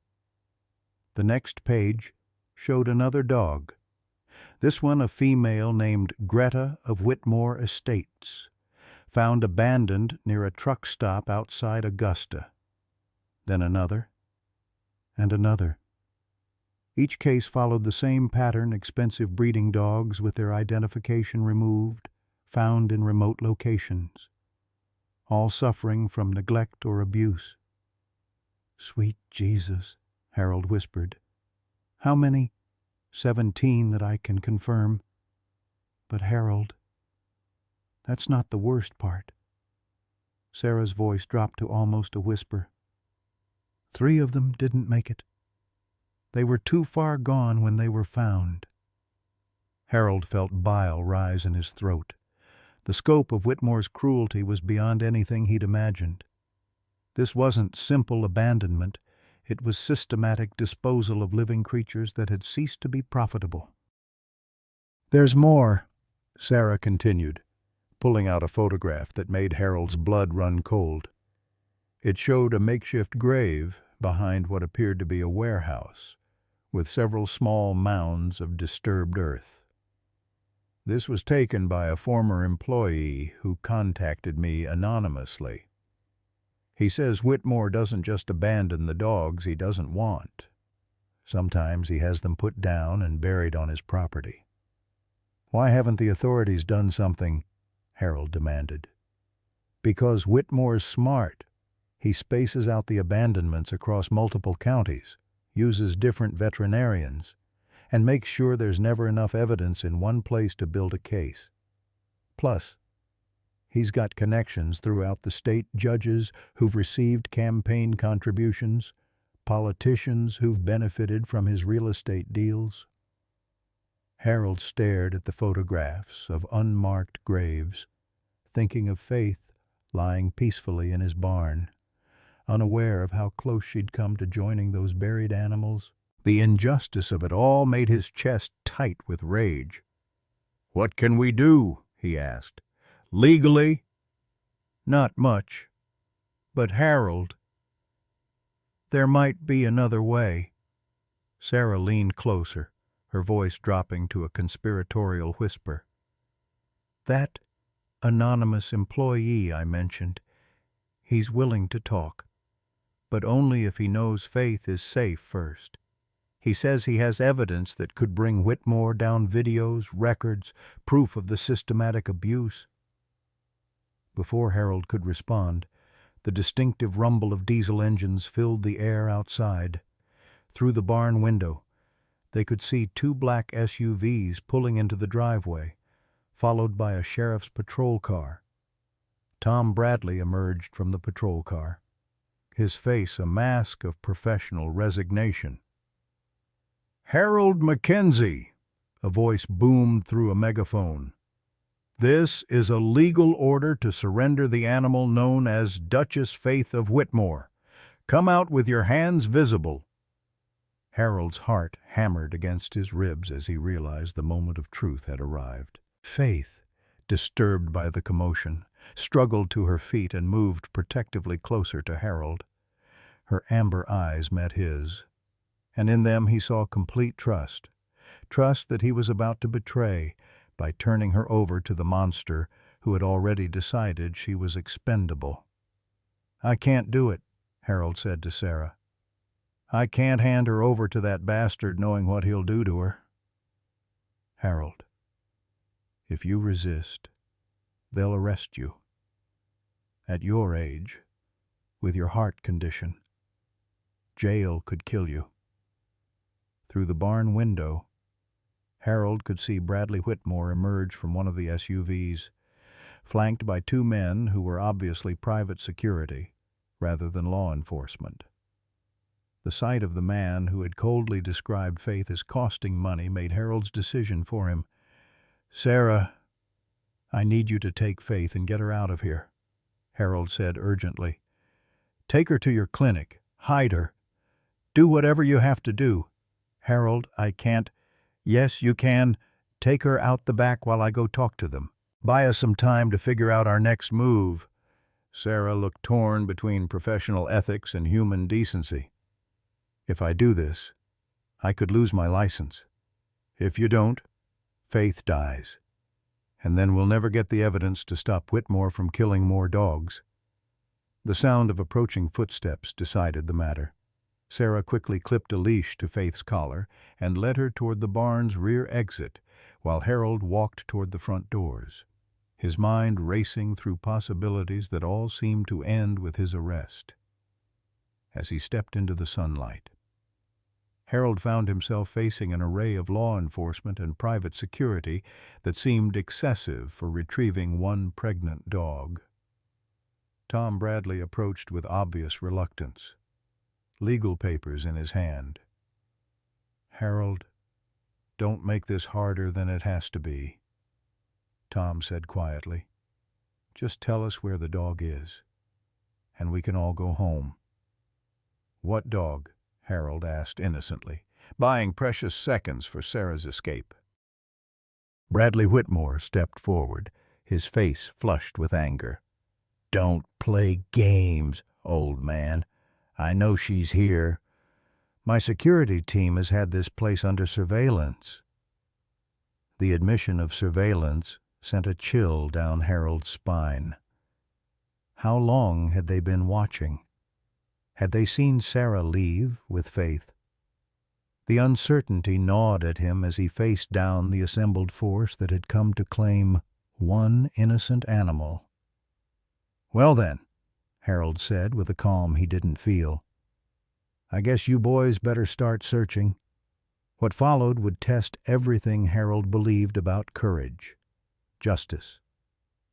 The next page showed another dog, this one a female named Greta of Whitmore Estates, found abandoned near a truck stop outside Augusta. Then another, and another. Each case followed the same pattern: expensive breeding dogs with their identification removed, found in remote locations, all suffering from neglect or abuse. "Sweet Jesus," Harold whispered. "How many?" 17 that I can confirm. But Harold, that's not the worst part." Sarah's voice dropped to almost a whisper. 3 of them didn't make it. They were too far gone when they were found." Harold felt bile rise in his throat. The scope of Whitmore's cruelty was beyond anything he'd imagined. This wasn't simple abandonment. It was systematic disposal of living creatures that had ceased to be profitable. "There's more," Sarah continued, pulling out a photograph that made Harold's blood run cold. It showed a makeshift grave behind what appeared to be a warehouse, with several small mounds of disturbed earth. "This was taken by a former employee who contacted me anonymously. He says Whitmore doesn't just abandon the dogs he doesn't want. Sometimes he has them put down and buried on his property." "Why haven't the authorities done something?" Harold demanded. "Because Whitmore's smart. He spaces out the abandonments across multiple counties, uses different veterinarians, and makes sure there's never enough evidence in one place to build a case. Plus, he's got connections throughout the state: judges who've received campaign contributions, politicians who've benefited from his real estate deals." Harold stared at the photographs of unmarked graves, thinking of Faith lying peacefully in his barn, unaware of how close she'd come to joining those buried animals. The injustice of it all made his chest tight with rage. "What can we do?" he asked. "Legally?" "Not much. But Harold, there might be another way." Sarah leaned closer, her voice dropping to a conspiratorial whisper. "That anonymous employee I mentioned, he's willing to talk, but only if he knows Faith is safe first. He says he has evidence that could bring Whitmore down: videos, records, proof of the systematic abuse." Before Harold could respond, the distinctive rumble of diesel engines filled the air outside. Through the barn window, they could see 2 black SUVs pulling into the driveway, followed by a sheriff's patrol car. Tom Bradley emerged from the patrol car, his face a mask of professional resignation. "Harold Mackenzie," a voice boomed through a megaphone. "This is a legal order to surrender the animal known as Duchess Faith of Whitmore. Come out with your hands visible." Harold's heart hammered against his ribs as he realized the moment of truth had arrived. Faith, disturbed by the commotion, struggled to her feet and moved protectively closer to Harold. Her amber eyes met his, and in them he saw complete trust that he was about to betray by turning her over to the monster who had already decided she was expendable. "I can't do it," Harold said to Sarah. "I can't hand her over to that bastard knowing what he'll do to her." "Harold, if you resist, they'll arrest you," At your age, with your heart condition, jail could kill you. Through the barn window, Harold could see Bradley Whitmore emerge from one of the SUVs, flanked by two men who were obviously private security rather than law enforcement. The sight of the man who had coldly described Faith as costing money made Harold's decision for him. "Sarah, I need you to take Faith and get her out of here," Harold said urgently. "Take her to your clinic. Hide her. Do whatever you have to do." "Harold, I can't." "Yes, you can. Take her out the back while I go talk to them. Buy us some time to figure out our next move." Sarah looked torn between professional ethics and human decency. "If I do this, I could lose my license. If you don't, Faith dies. And then we'll never get the evidence to stop Whitmore from killing more dogs." The sound of approaching footsteps decided the matter. Sarah quickly clipped a leash to Faith's collar and led her toward the barn's rear exit, while Harold walked toward the front doors, his mind racing through possibilities that all seemed to end with his arrest. As he stepped into the sunlight, Harold found himself facing an array of law enforcement and private security that seemed excessive for retrieving one pregnant dog. Tom Bradley approached with obvious reluctance, legal papers in his hand. "Harold, don't make this harder than it has to be," Tom said quietly. "Just tell us where the dog is, and we can all go home." "What dog?" Harold asked innocently, buying precious seconds for Sarah's escape. Bradley Whitmore stepped forward, his face flushed with anger. "Don't play games, old man. I know she's here. My security team has had this place under surveillance." The admission of surveillance sent a chill down Harold's spine. How long had they been watching? Had they seen Sarah leave with Faith? The uncertainty gnawed at him as he faced down the assembled force that had come to claim one innocent animal. "Well then," Harold said with a calm he didn't feel, "I guess you boys better start searching." What followed would test everything Harold believed about courage, justice,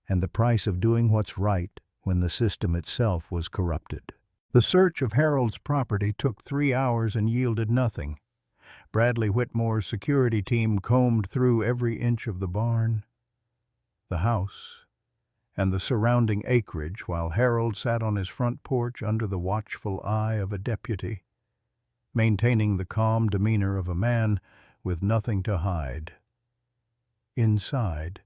and the price of doing what's right when the system itself was corrupted. The search of Harold's property took 3 hours and yielded nothing. Bradley Whitmore's security team combed through every inch of the barn, the house, and the surrounding acreage while Harold sat on his front porch under the watchful eye of a deputy, maintaining the calm demeanor of a man with nothing to hide. Inside,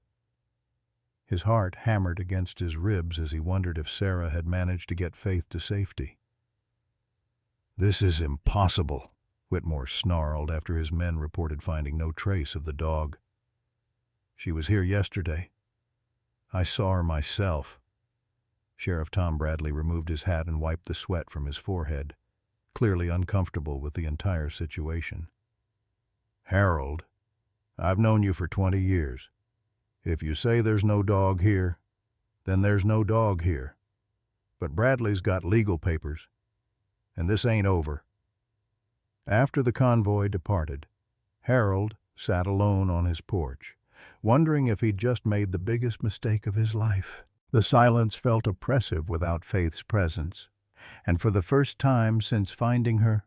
his heart hammered against his ribs as he wondered if Sarah had managed to get Faith to safety. "This is impossible," Whitmore snarled after his men reported finding no trace of the dog. "She was here yesterday. I saw her myself." Sheriff Tom Bradley removed his hat and wiped the sweat from his forehead, clearly uncomfortable with the entire situation. "Harold, I've known you for 20 years. If you say there's no dog here, then there's no dog here. But Bradley's got legal papers, and this ain't over." After the convoy departed, Harold sat alone on his porch, wondering if he'd just made the biggest mistake of his life. The silence felt oppressive without Faith's presence, and for the first time since finding her,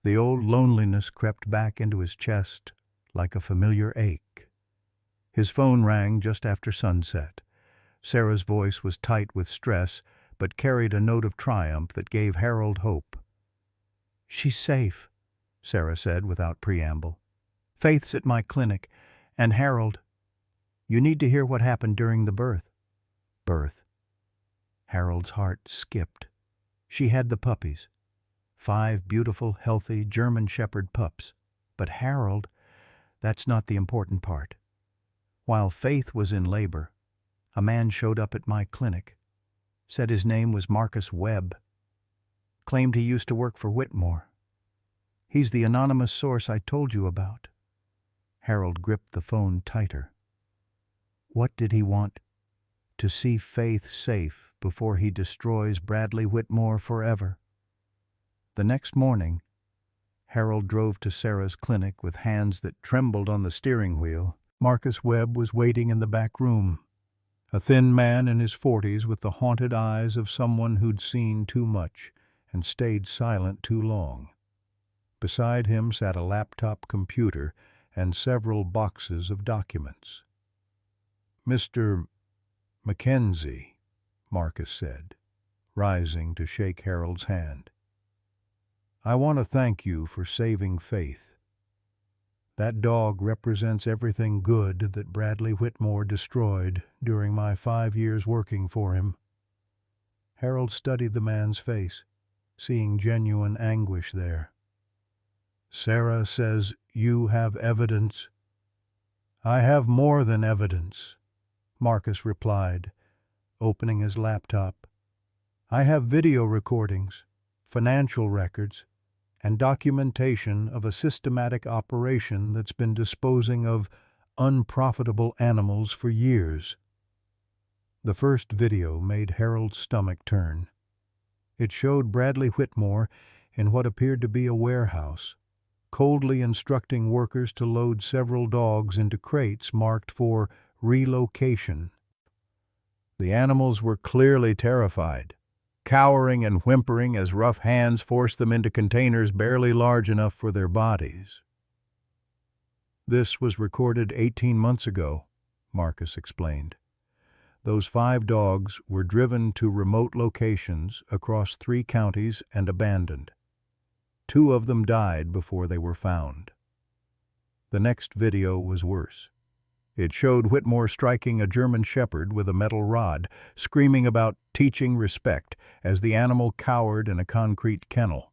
the old loneliness crept back into his chest like a familiar ache. His phone rang just after sunset. Sarah's voice was tight with stress, but carried a note of triumph that gave Harold hope. "She's safe," Sarah said without preamble. "Faith's at my clinic, and Harold, you need to hear what happened during the birth." Birth. Harold's heart skipped. She had the puppies. 5 beautiful, healthy German Shepherd pups. But Harold, that's not the important part. While Faith was in labor, a man showed up at my clinic, said his name was Marcus Webb, claimed he used to work for Whitmore. He's the anonymous source I told you about. Harold gripped the phone tighter. What did he want? To see Faith safe before he destroys Bradley Whitmore forever. The next morning, Harold drove to Sarah's clinic with hands that trembled on the steering wheel. Marcus Webb was waiting in the back room, a thin man in his 40s with the haunted eyes of someone who'd seen too much and stayed silent too long. Beside him sat a laptop computer and several boxes of documents. "Mr. Mackenzie," Marcus said, rising to shake Harold's hand. "I want to thank you for saving Faith. That dog represents everything good that Bradley Whitmore destroyed during my 5 years working for him." Harold studied the man's face, seeing genuine anguish there. "Sarah says you have evidence." "I have more than evidence," Marcus replied, opening his laptop. "I have video recordings, financial records, and documentation of a systematic operation that's been disposing of unprofitable animals for years." The first video made Harold's stomach turn. It showed Bradley Whitmore in what appeared to be a warehouse, coldly instructing workers to load several dogs into crates marked for relocation. The animals were clearly terrified, cowering and whimpering as rough hands forced them into containers barely large enough for their bodies. "This was recorded 18 months ago," Marcus explained. "Those 5 dogs were driven to remote locations across 3 counties and abandoned. 2 of them died before they were found." The next video was worse. It showed Whitmore striking a German Shepherd with a metal rod, screaming about teaching respect as the animal cowered in a concrete kennel.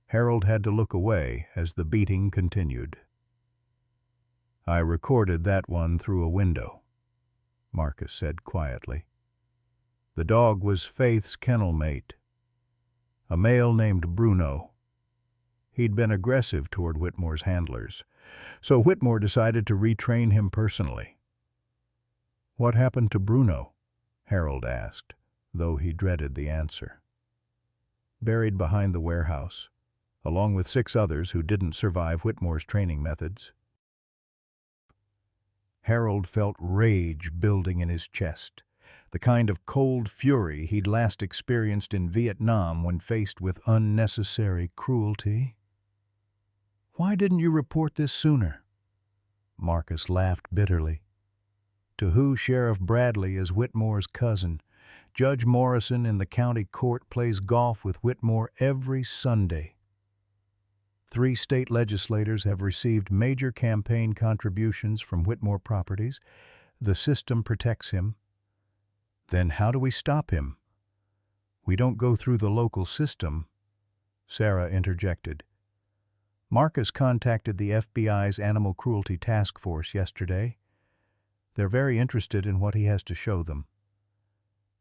Harold had to look away as the beating continued. "I recorded that one through a window," Marcus said quietly. "The dog was Faith's kennel mate, a male named Bruno. He'd been aggressive toward Whitmore's handlers, so Whitmore decided to retrain him personally." "What happened to Bruno?" Harold asked, though he dreaded the answer. "Buried behind the warehouse, along with 6 others who didn't survive Whitmore's training methods." Harold felt rage building in his chest, the kind of cold fury he'd last experienced in Vietnam when faced with unnecessary cruelty. "Why didn't you report this sooner?" Marcus laughed bitterly. "To who Sheriff Bradley is Whitmore's cousin. Judge Morrison in the county court plays golf with Whitmore every Sunday. 3 state legislators have received major campaign contributions from Whitmore properties. The system protects him." "Then how do we stop him?" "We don't go through the local system," Sarah interjected. "Marcus contacted the FBI's Animal Cruelty Task Force yesterday. They're very interested in what he has to show them."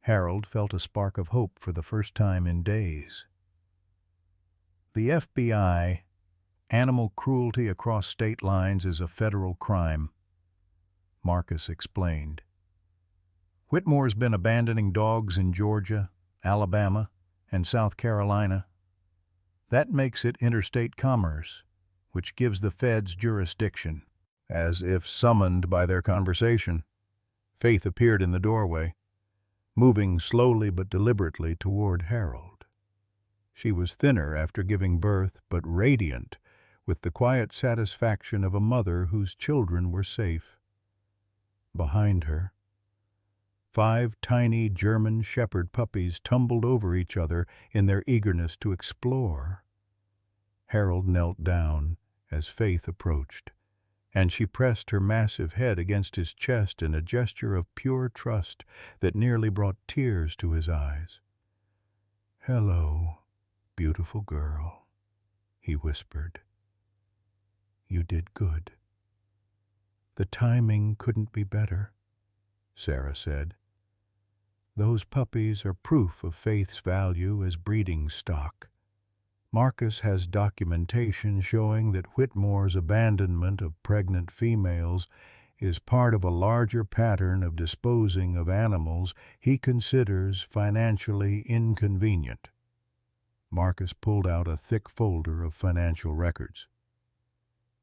Harold felt a spark of hope for the first time in days. "The FBI, animal cruelty across state lines, is a federal crime," Marcus explained. "Whitmore's been abandoning dogs in Georgia, Alabama, and South Carolina. That makes it interstate commerce, which gives the feds jurisdiction." As if summoned by their conversation, Faith appeared in the doorway, moving slowly but deliberately toward Harold. She was thinner after giving birth, but radiant with the quiet satisfaction of a mother whose children were safe. Behind her, 5 tiny German Shepherd puppies tumbled over each other in their eagerness to explore. Harold knelt down as Faith approached, and she pressed her massive head against his chest in a gesture of pure trust that nearly brought tears to his eyes. "Hello, beautiful girl," he whispered. "You did good." "The timing couldn't be better," Sarah said. "Those puppies are proof of Faith's value as breeding stock. Marcus has documentation showing that Whitmore's abandonment of pregnant females is part of a larger pattern of disposing of animals he considers financially inconvenient. Marcus pulled out a thick folder of financial records.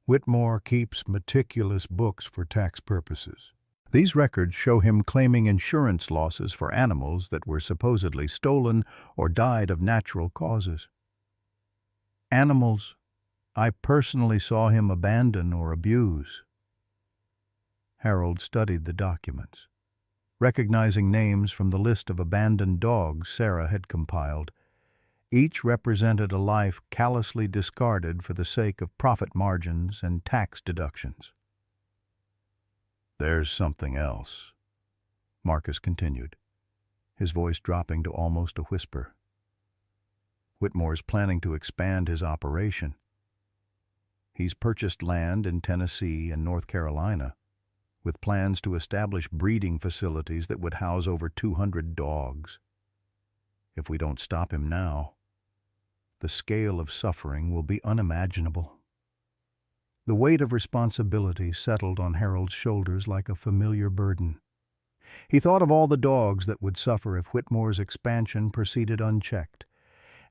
Whitmore keeps meticulous books for tax purposes. These records show him claiming insurance losses for animals that were supposedly stolen or died of natural causes. Animals I personally saw him abandon or abuse. Harold studied the documents. Recognizing names from the list of abandoned dogs Sarah had compiled, each represented a life callously discarded for the sake of profit margins and tax deductions. "There's something else," Marcus continued, his voice dropping to almost a whisper. "Whitmore's planning to expand his operation. He's purchased land in Tennessee and North Carolina, with plans to establish breeding facilities that would house over 200 dogs. If we don't stop him now, the scale of suffering will be unimaginable." The weight of responsibility settled on Harold's shoulders like a familiar burden. He thought of all the dogs that would suffer if Whitmore's expansion proceeded unchecked,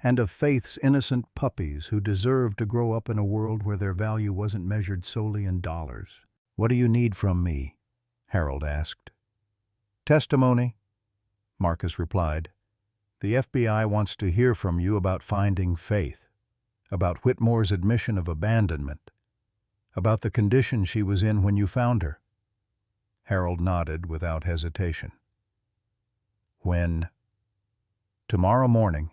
and of Faith's innocent puppies who deserved to grow up in a world where their value wasn't measured solely in dollars. "What do you need from me?" Harold asked. "Testimony," Marcus replied. "The FBI wants to hear from you about finding Faith, about Whitmore's admission of abandonment, about the condition she was in when you found her." Harold nodded without hesitation. "When?" "Tomorrow morning.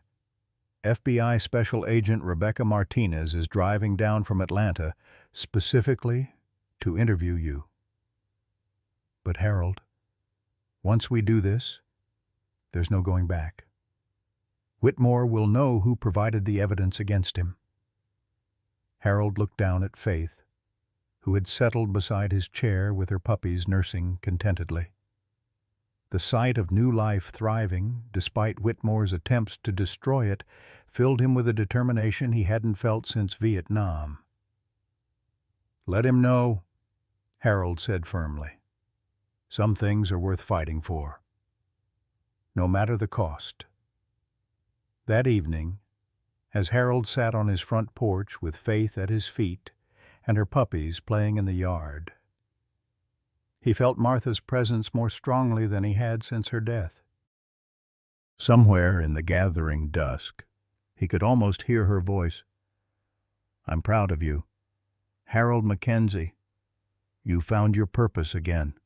FBI Special Agent Rebecca Martinez is driving down from Atlanta specifically to interview you." "But Harold, once we do this, there's no going back. Whitmore will know who provided the evidence against him." Harold looked down at Faith, who had settled beside his chair with her puppies nursing contentedly. The sight of new life thriving, despite Whitmore's attempts to destroy it, filled him with a determination he hadn't felt since Vietnam. "Let him know," Harold said firmly. "Some things are worth fighting for, no matter the cost." That evening, as Harold sat on his front porch with Faith at his feet and her puppies playing in the yard, he felt Martha's presence more strongly than he had since her death. Somewhere in the gathering dusk, he could almost hear her voice. "I'm proud of you, Harold Mackenzie. You found your purpose again."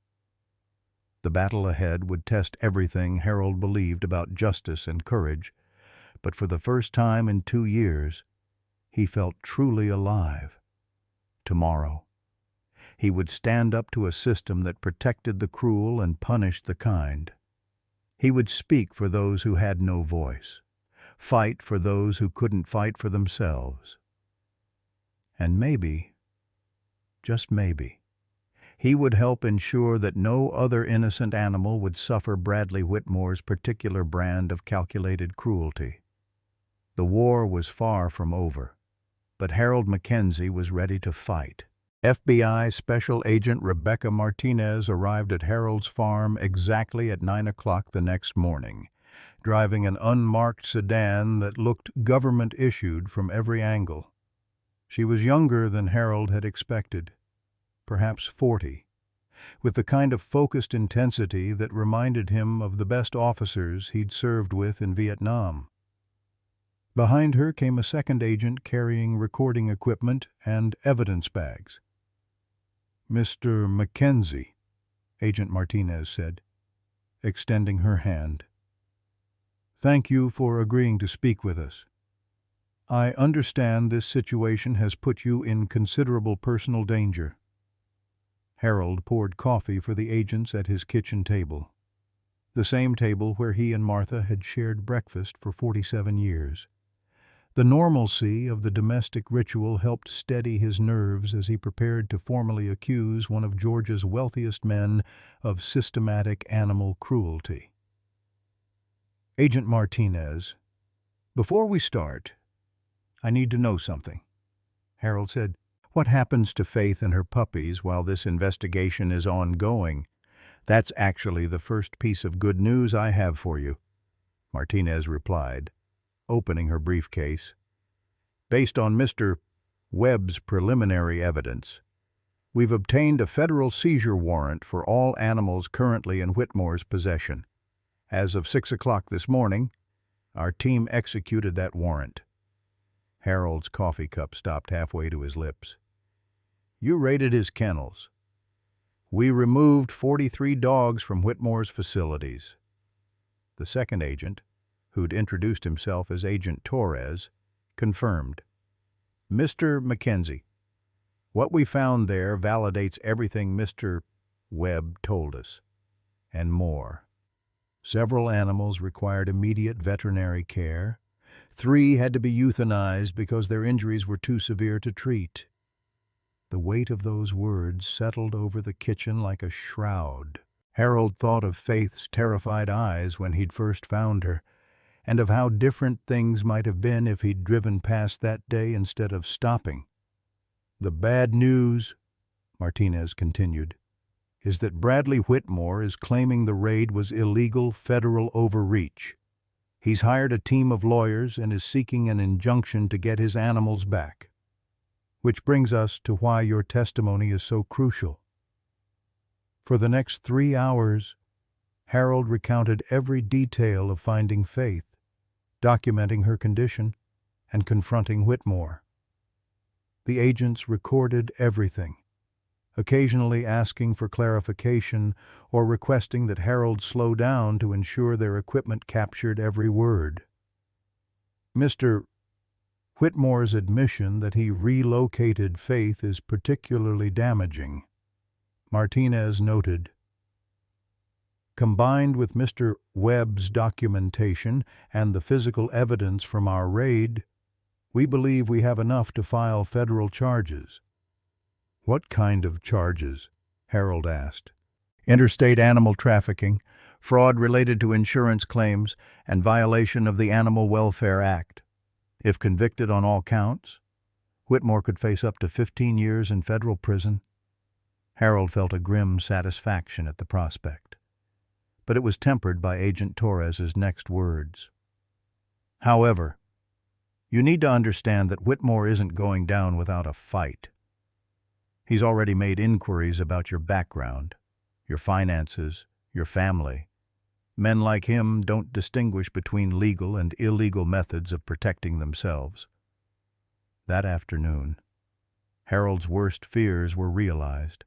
The battle ahead would test everything Harold believed about justice and courage, but for the first time in 2 years, he felt truly alive. Tomorrow, he would stand up to a system that protected the cruel and punished the kind. He would speak for those who had no voice, fight for those who couldn't fight for themselves. And maybe, just maybe, he would help ensure that no other innocent animal would suffer Bradley Whitmore's particular brand of calculated cruelty. The war was far from over, but Harold Mackenzie was ready to fight. FBI Special Agent Rebecca Martinez arrived at Harold's farm exactly at 9 o'clock the next morning, driving an unmarked sedan that looked government-issued from every angle. She was younger than Harold had expected, perhaps 40, with the kind of focused intensity that reminded him of the best officers he'd served with in Vietnam. Behind her came a second agent carrying recording equipment and evidence bags. "Mr. Mackenzie," Agent Martinez said, extending her hand. "Thank you for agreeing to speak with us. I understand this situation has put you in considerable personal danger." Harold poured coffee for the agents at his kitchen table, the same table where he and Martha had shared breakfast for 47 years. The normalcy of the domestic ritual helped steady his nerves as he prepared to formally accuse one of Georgia's wealthiest men of systematic animal cruelty. "Agent Martinez, before we start, I need to know something," Harold said. What happens to Faith and her puppies while this investigation is ongoing? That's actually the first piece of good news I have for you, Martinez replied, opening her briefcase. Based on Mr. Webb's preliminary evidence, we've obtained a federal seizure warrant for all animals currently in Whitmore's possession. As of 6 o'clock this morning, our team executed that warrant. Harold's coffee cup stopped halfway to his lips. You raided his kennels. We removed 43 dogs from Whitmore's facilities. The second agent, who'd introduced himself as Agent Torres, confirmed. Mr. Mackenzie, what we found there validates everything Mr. Webb told us, and more. Several animals required immediate veterinary care. 3 had to be euthanized because their injuries were too severe to treat. The weight of those words settled over the kitchen like a shroud. Harold thought of Faith's terrified eyes when he'd first found her, and of how different things might have been if he'd driven past that day instead of stopping. The bad news, Martinez continued, is that Bradley Whitmore is claiming the raid was illegal federal overreach. He's hired a team of lawyers and is seeking an injunction to get his animals back. Which brings us to why your testimony is so crucial. For the next 3 hours, Harold recounted every detail of finding Faith, documenting her condition, and confronting Whitmore. The agents recorded everything, occasionally asking for clarification or requesting that Harold slow down to ensure their equipment captured every word. Mr. Whitmore's admission that he relocated Faith is particularly damaging, Martinez noted. Combined with Mr. Webb's documentation and the physical evidence from our raid, we believe we have enough to file federal charges. What kind of charges? Harold asked. Interstate animal trafficking, fraud related to insurance claims, and violation of the Animal Welfare Act. If convicted on all counts, Whitmore could face up to 15 years in federal prison. Harold felt a grim satisfaction at the prospect, but it was tempered by Agent Torres's next words. However, you need to understand that Whitmore isn't going down without a fight. He's already made inquiries about your background, your finances, your family. Men like him don't distinguish between legal and illegal methods of protecting themselves. That afternoon, Harold's worst fears were realized.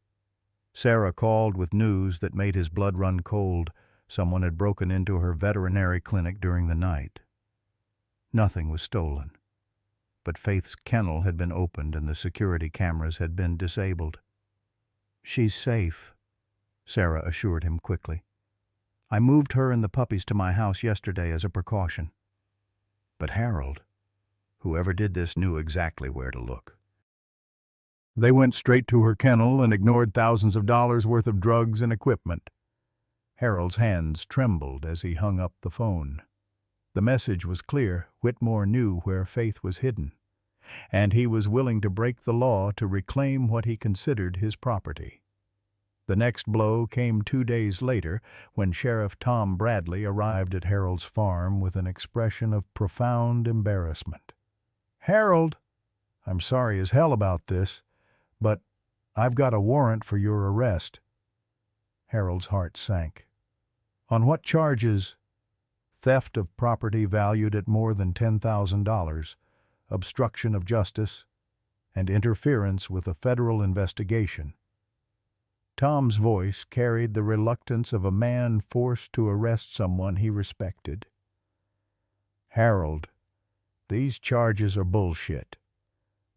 Sarah called with news that made his blood run cold. Someone had broken into her veterinary clinic during the night. Nothing was stolen, but Faith's kennel had been opened and the security cameras had been disabled. She's safe, Sarah assured him quickly. I moved her and the puppies to my house yesterday as a precaution. But Harold, whoever did this, knew exactly where to look. They went straight to her kennel and ignored thousands of dollars worth of drugs and equipment. Harold's hands trembled as he hung up the phone. The message was clear. Whitmore knew where Faith was hidden, and he was willing to break the law to reclaim what he considered his property. The next blow came 2 days later when Sheriff Tom Bradley arrived at Harold's farm with an expression of profound embarrassment. Harold, I'm sorry as hell about this, but I've got a warrant for your arrest. Harold's heart sank. On what charges? Theft of property valued at more than $10,000, obstruction of justice, and interference with a federal investigation. Tom's voice carried the reluctance of a man forced to arrest someone he respected. Harold, these charges are bullshit,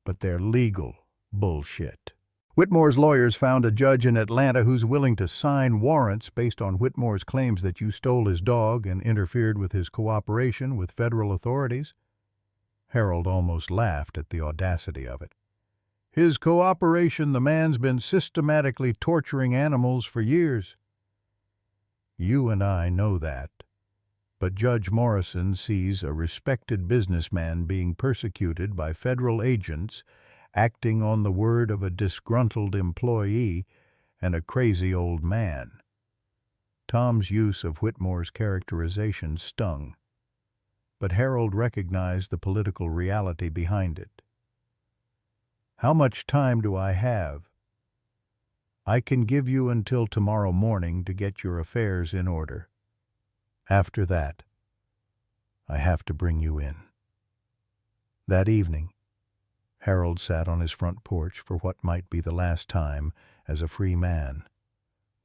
but they're legal bullshit. Whitmore's lawyers found a judge in Atlanta who's willing to sign warrants based on Whitmore's claims that you stole his dog and interfered with his cooperation with federal authorities. Harold almost laughed at the audacity of it. His cooperation, the man's been systematically torturing animals for years. You and I know that, but Judge Morrison sees a respected businessman being persecuted by federal agents acting on the word of a disgruntled employee and a crazy old man. Tom's use of Whitmore's characterization stung, but Harold recognized the political reality behind it. "How much time do I have?" "I can give you until tomorrow morning to get your affairs in order. After that, I have to bring you in." That evening, Harold sat on his front porch for what might be the last time as a free man,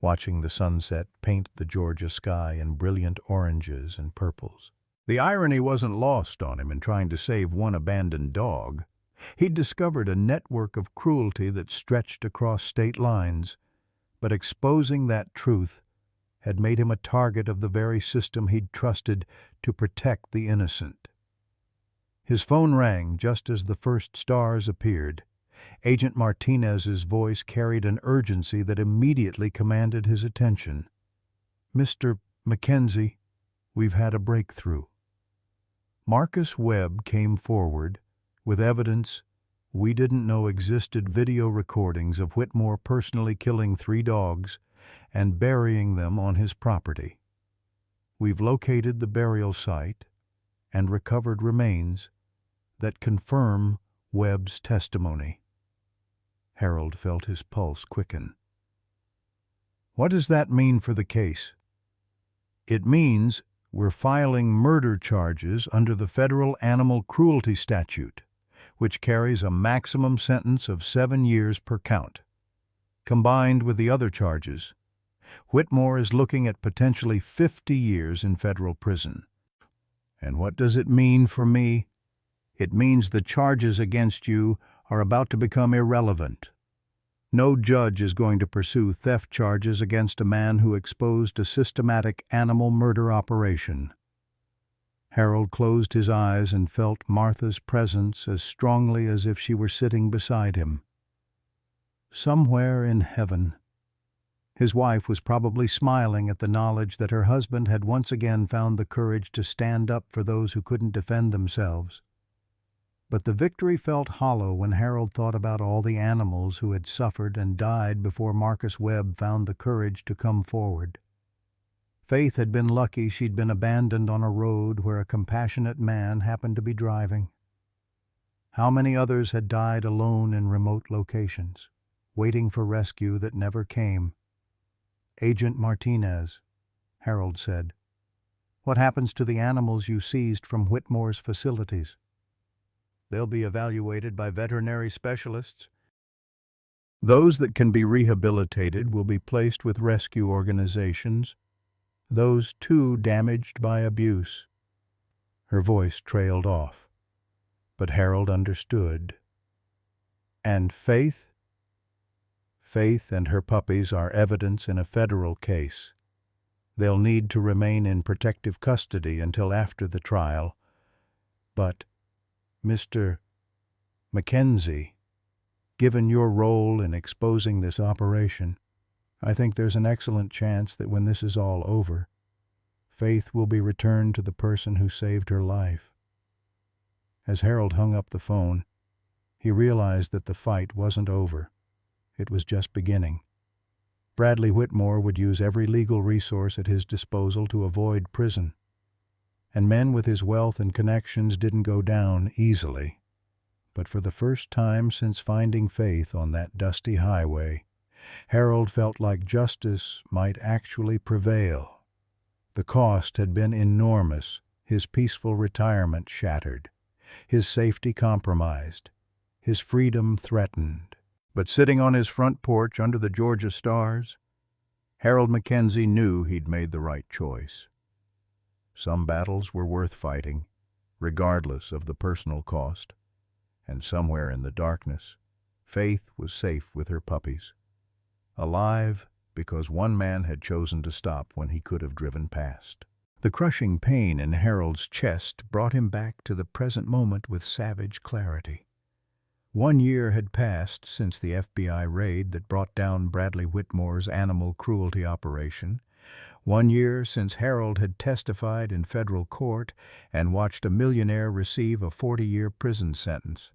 watching the sunset paint the Georgia sky in brilliant oranges and purples. The irony wasn't lost on him in trying to save one abandoned dog. He'd discovered a network of cruelty that stretched across state lines, but exposing that truth had made him a target of the very system he'd trusted to protect the innocent. His phone rang just as the first stars appeared. Agent Martinez's voice carried an urgency that immediately commanded his attention. "Mr. Mackenzie, we've had a breakthrough." Marcus Webb came forward with evidence we didn't know existed: video recordings of Whitmore personally killing 3 dogs and burying them on his property. "We've located the burial site and recovered remains that confirm Webb's testimony." Harold felt his pulse quicken. "What does that mean for the case?" "It means we're filing murder charges under the federal animal cruelty statute, which carries a maximum sentence of 7 years per count. Combined with the other charges, Whitmore is looking at potentially 50 years in federal prison." "And what does it mean for me?" "It means the charges against you are about to become irrelevant. No judge is going to pursue theft charges against a man who exposed a systematic animal murder operation." Harold closed his eyes and felt Martha's presence as strongly as if she were sitting beside him. Somewhere in heaven, his wife was probably smiling at the knowledge that her husband had once again found the courage to stand up for those who couldn't defend themselves. But the victory felt hollow when Harold thought about all the animals who had suffered and died before Marcus Webb found the courage to come forward. Faith had been lucky she'd been abandoned on a road where a compassionate man happened to be driving. How many others had died alone in remote locations, waiting for rescue that never came? "Agent Martinez," Harold said, "what happens to the animals you seized from Whitmore's facilities?" "They'll be evaluated by veterinary specialists. Those that can be rehabilitated will be placed with rescue organizations. Those too damaged by abuse." Her voice trailed off, but Harold understood. "And Faith?" "Faith and her puppies are evidence in a federal case. They'll need to remain in protective custody until after the trial. But, Mr. Mackenzie, given your role in exposing this operation, I think there's an excellent chance that when this is all over, Faith will be returned to the person who saved her life." As Harold hung up the phone, he realized that the fight wasn't over. It was just beginning. Bradley Whitmore would use every legal resource at his disposal to avoid prison. And men with his wealth and connections didn't go down easily. But for the first time since finding Faith on that dusty highway, Harold felt like justice might actually prevail. The cost had been enormous, his peaceful retirement shattered, his safety compromised, his freedom threatened. But sitting on his front porch under the Georgia stars, Harold Mackenzie knew he'd made the right choice. Some battles were worth fighting, regardless of the personal cost, and somewhere in the darkness, Faith was safe with her puppies, alive because one man had chosen to stop when he could have driven past. The crushing pain in Harold's chest brought him back to the present moment with savage clarity. 1 year had passed since the FBI raid that brought down Bradley Whitmore's animal cruelty operation. 1 year since Harold had testified in federal court and watched a millionaire receive a 40-year prison sentence.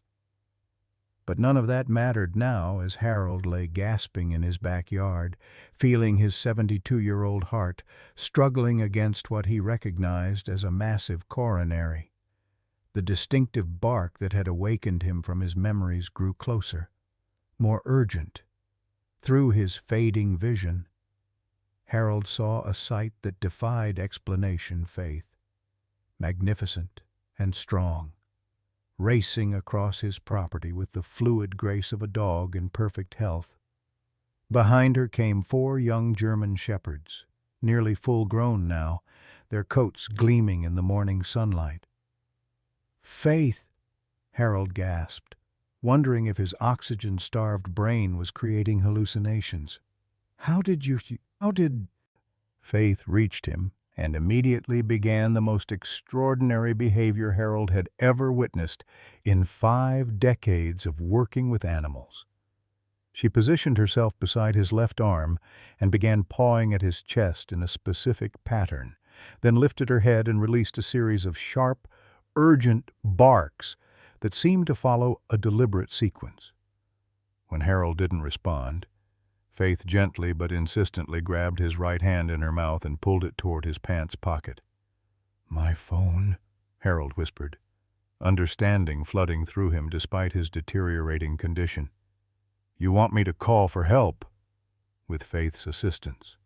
But none of that mattered now as Harold lay gasping in his backyard, feeling his 72-year-old heart struggling against what he recognized as a massive coronary. The distinctive bark that had awakened him from his memories grew closer, more urgent. Through his fading vision, Harold saw a sight that defied explanation. Faith, magnificent and strong, racing across his property with the fluid grace of a dog in perfect health. Behind her came 4 young German shepherds, nearly full-grown now, their coats gleaming in the morning sunlight. "Faith!" Harold gasped, wondering if his oxygen-starved brain was creating hallucinations. How did... Faith reached him and immediately began the most extraordinary behavior Harold had ever witnessed in 5 decades of working with animals. She positioned herself beside his left arm and began pawing at his chest in a specific pattern, then lifted her head and released a series of sharp, urgent barks that seemed to follow a deliberate sequence. When Harold didn't respond, Faith gently but insistently grabbed his right hand in her mouth and pulled it toward his pants pocket. "My phone," Harold whispered, understanding flooding through him despite his deteriorating condition. "You want me to call for help?" With Faith's assistance.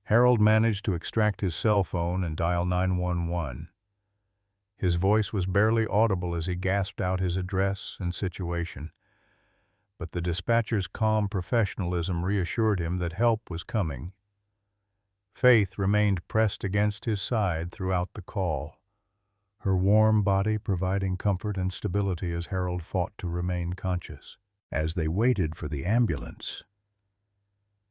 Harold managed to extract his cell phone and dial 911. His voice was barely audible as he gasped out his address and situation, but the dispatcher's calm professionalism reassured him that help was coming. Faith remained pressed against his side throughout the call, her warm body providing comfort and stability as Harold fought to remain conscious. As they waited for the ambulance,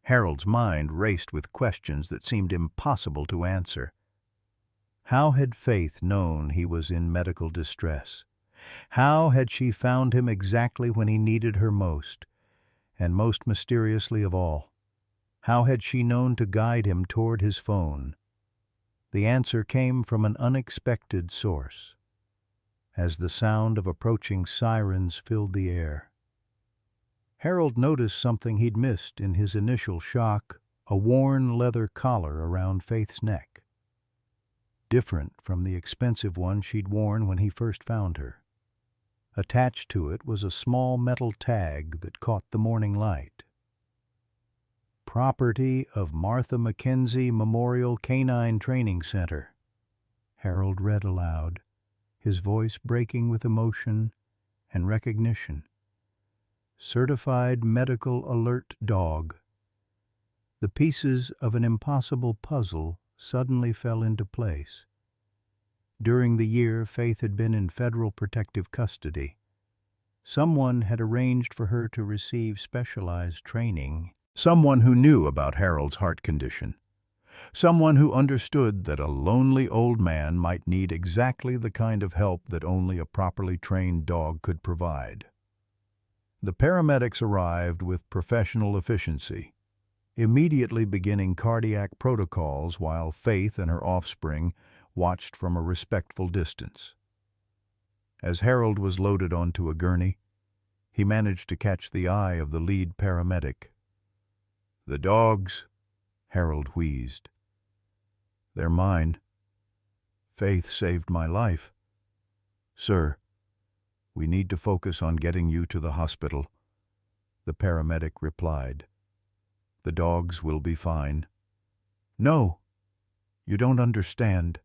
Harold's mind raced with questions that seemed impossible to answer. How had Faith known he was in medical distress? How had she found him exactly when he needed her most? And most mysteriously of all, how had she known to guide him toward his phone? The answer came from an unexpected source, as the sound of approaching sirens filled the air. Harold noticed something he'd missed in his initial shock, a worn leather collar around Faith's neck, different from the expensive one she'd worn when he first found her. Attached to it was a small metal tag that caught the morning light. "Property of Martha Mackenzie Memorial Canine Training Center," Harold read aloud, his voice breaking with emotion and recognition. "Certified medical alert dog." The pieces of an impossible puzzle suddenly fell into place. During the year Faith had been in federal protective custody, someone had arranged for her to receive specialized training, someone who knew about Harold's heart condition, someone who understood that a lonely old man might need exactly the kind of help that only a properly trained dog could provide. The paramedics arrived with professional efficiency, immediately beginning cardiac protocols while Faith and her offspring watched from a respectful distance. As Harold was loaded onto a gurney, he managed to catch the eye of the lead paramedic. "The dogs," Harold wheezed. "They're mine. Faith saved my life. Sir, we need to focus on getting you to the hospital," the paramedic replied. "The dogs will be fine." "No, you don't understand,"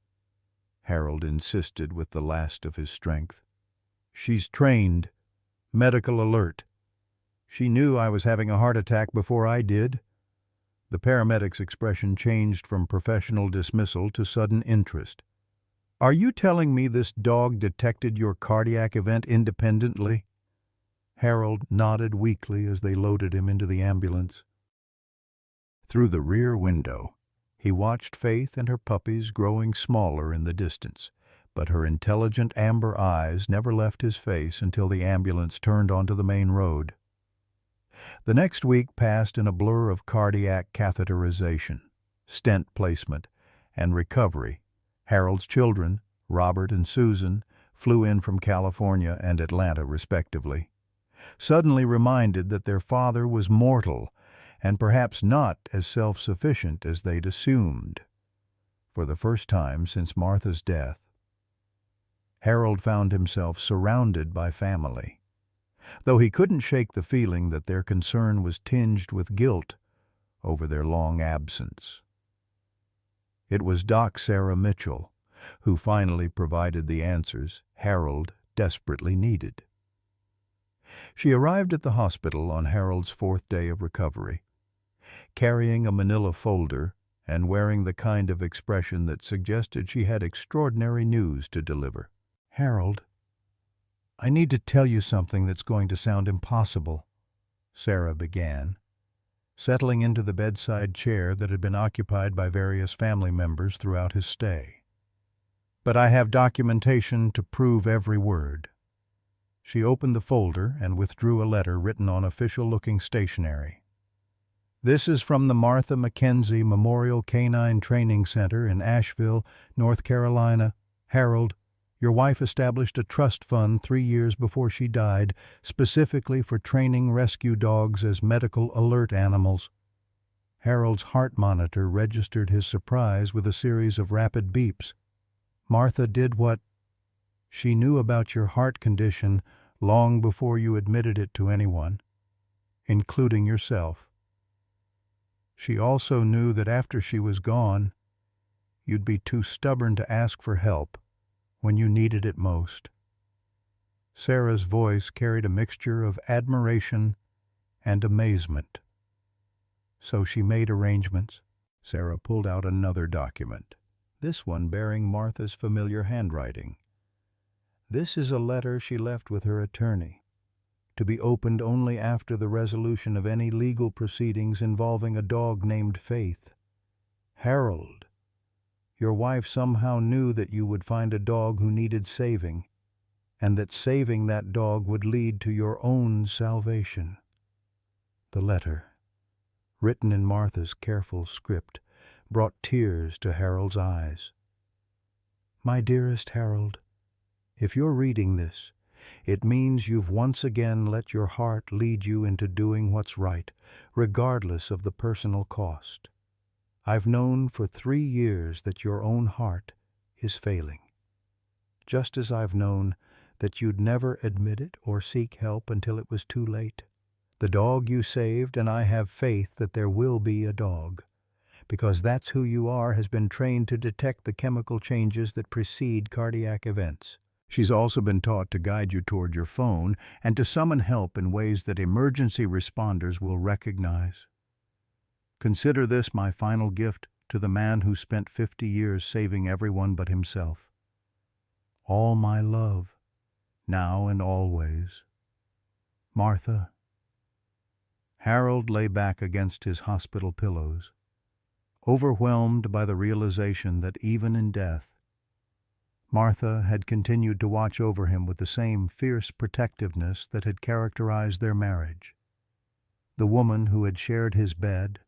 Harold insisted with the last of his strength. "She's trained. Medical alert. She knew I was having a heart attack before I did." The paramedic's expression changed from professional dismissal to sudden interest. "Are you telling me this dog detected your cardiac event independently?" Harold nodded weakly as they loaded him into the ambulance. Through the rear window, he watched Faith and her puppies growing smaller in the distance, but her intelligent amber eyes never left his face until the ambulance turned onto the main road. The next week passed in a blur of cardiac catheterization, stent placement, and recovery. Harold's children, Robert and Susan, flew in from California and Atlanta respectively. suddenly reminded that their father was mortal and perhaps not as self-sufficient as they'd assumed. For the first time since Martha's death, Harold found himself surrounded by family, though he couldn't shake the feeling that their concern was tinged with guilt over their long absence. It was Doc Sarah Mitchell who finally provided the answers Harold desperately needed. She arrived at the hospital on Harold's fourth day of recovery, carrying a manila folder and wearing the kind of expression that suggested she had extraordinary news to deliver. "Harold, I need to tell you something that's going to sound impossible," Sarah began, settling into the bedside chair that had been occupied by various family members throughout his stay. "But I have documentation to prove every word." She opened the folder and withdrew a letter written on official-looking stationery. "This is from the Martha McKenzie Memorial Canine Training Center in Asheville, North Carolina. Harold, your wife established a trust fund 3 years before she died, specifically for training rescue dogs as medical alert animals." Harold's heart monitor registered his surprise with a series of rapid beeps. "Martha did what? She knew about your heart condition long before you admitted it to anyone, including yourself. She also knew that after she was gone, you'd be too stubborn to ask for help when you needed it most." Sarah's voice carried a mixture of admiration and amazement. "So she made arrangements." Sarah pulled out another document, this one bearing Martha's familiar handwriting. "This is a letter she left with her attorney, to be opened only after the resolution of any legal proceedings involving a dog named Faith. Harold, your wife somehow knew that you would find a dog who needed saving, and that saving that dog would lead to your own salvation." The letter, written in Martha's careful script, brought tears to Harold's eyes. "My dearest Harold, if you're reading this, it means you've once again let your heart lead you into doing what's right, regardless of the personal cost. I've known for 3 years that your own heart is failing, just as I've known that you'd never admit it or seek help until it was too late. The dog you saved, and I have faith that there will be a dog, because that's who you are, has been trained to detect the chemical changes that precede cardiac events. She's also been taught to guide you toward your phone and to summon help in ways that emergency responders will recognize. Consider this my final gift to the man who spent 50 years saving everyone but himself. All my love, now and always. Martha." Harold lay back against his hospital pillows, overwhelmed by the realization that even in death, Martha had continued to watch over him with the same fierce protectiveness that had characterized their marriage. The woman who had shared his bed,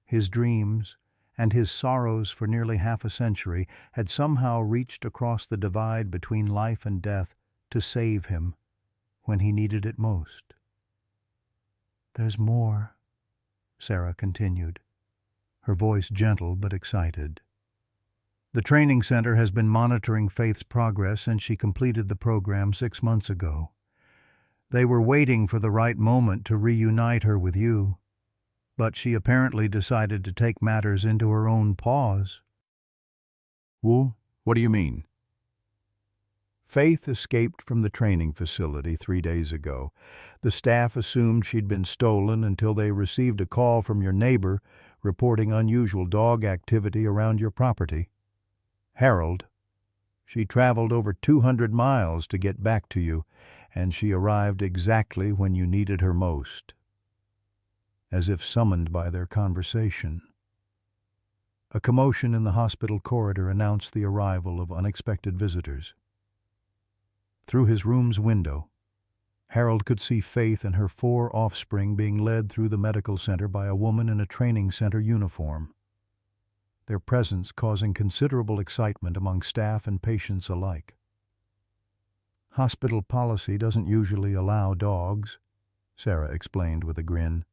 his dreams, and his sorrows for nearly half a century had somehow reached across the divide between life and death to save him when he needed it most. "There's more," Sarah continued, her voice gentle but excited. "The training center has been monitoring Faith's progress since she completed the program 6 months ago. They were waiting for the right moment to reunite her with you, but she apparently decided to take matters into her own paws." "What do you mean?" "Faith escaped from the training facility 3 days ago. The staff assumed she'd been stolen until they received a call from your neighbor reporting unusual dog activity around your property. Harold, she traveled over 200 miles to get back to you, and she arrived exactly when you needed her most." As if summoned by their conversation, a commotion in the hospital corridor announced the arrival of unexpected visitors. Through his room's window, Harold could see Faith and her 4 offspring being led through the medical center by a woman in a training center uniform, their presence causing considerable excitement among staff and patients alike. "Hospital policy doesn't usually allow dogs," Sarah explained with a grin.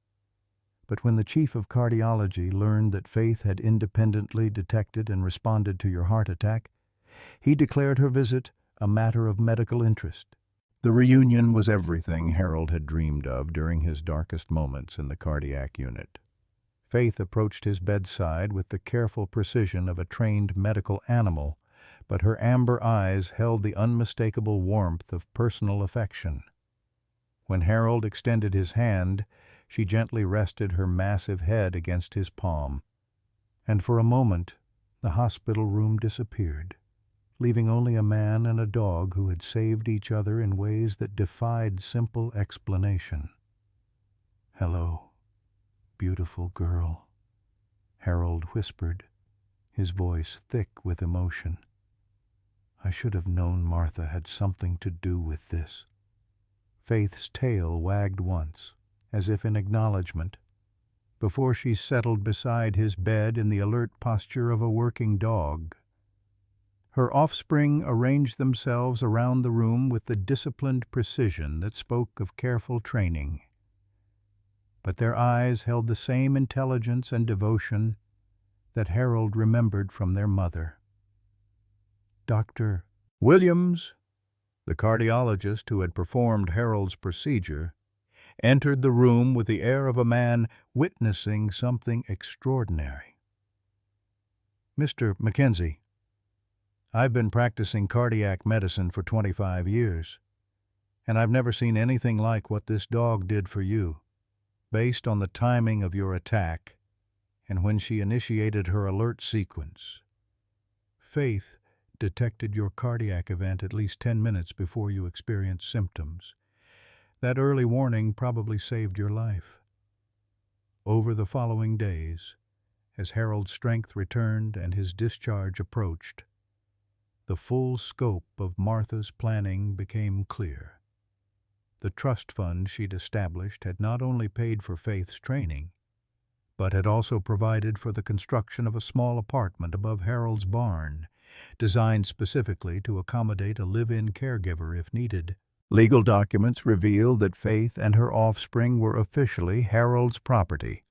But when the chief of cardiology learned that Faith had independently detected and responded to your heart attack, he declared her visit a matter of medical interest. The reunion was everything Harold had dreamed of during his darkest moments in the cardiac unit. Faith approached his bedside with the careful precision of a trained medical animal, but her amber eyes held the unmistakable warmth of personal affection. When Harold extended his hand, she gently rested her massive head against his palm, and for a moment the hospital room disappeared, leaving only a man and a dog who had saved each other in ways that defied simple explanation. "Hello, beautiful girl," Harold whispered, his voice thick with emotion. "I should have known Martha had something to do with this." Faith's tail wagged once, as if in acknowledgment, before she settled beside his bed in the alert posture of a working dog. Her offspring arranged themselves around the room with the disciplined precision that spoke of careful training. But their eyes held the same intelligence and devotion that Harold remembered from their mother. Dr. Williams, the cardiologist who had performed Harold's procedure, entered the room with the air of a man witnessing something extraordinary. "Mr. Mackenzie, I've been practicing cardiac medicine for 25 years, and I've never seen anything like what this dog did for you, based on the timing of your attack and when she initiated her alert sequence. Faith detected your cardiac event at least 10 minutes before you experienced symptoms. That early warning probably saved your life." Over the following days, as Harold's strength returned and his discharge approached, the full scope of Martha's planning became clear. The trust fund she'd established had not only paid for Faith's training, but had also provided for the construction of a small apartment above Harold's barn, designed specifically to accommodate a live-in caregiver if needed. Legal documents revealed that Faith and her offspring were officially Harold's property,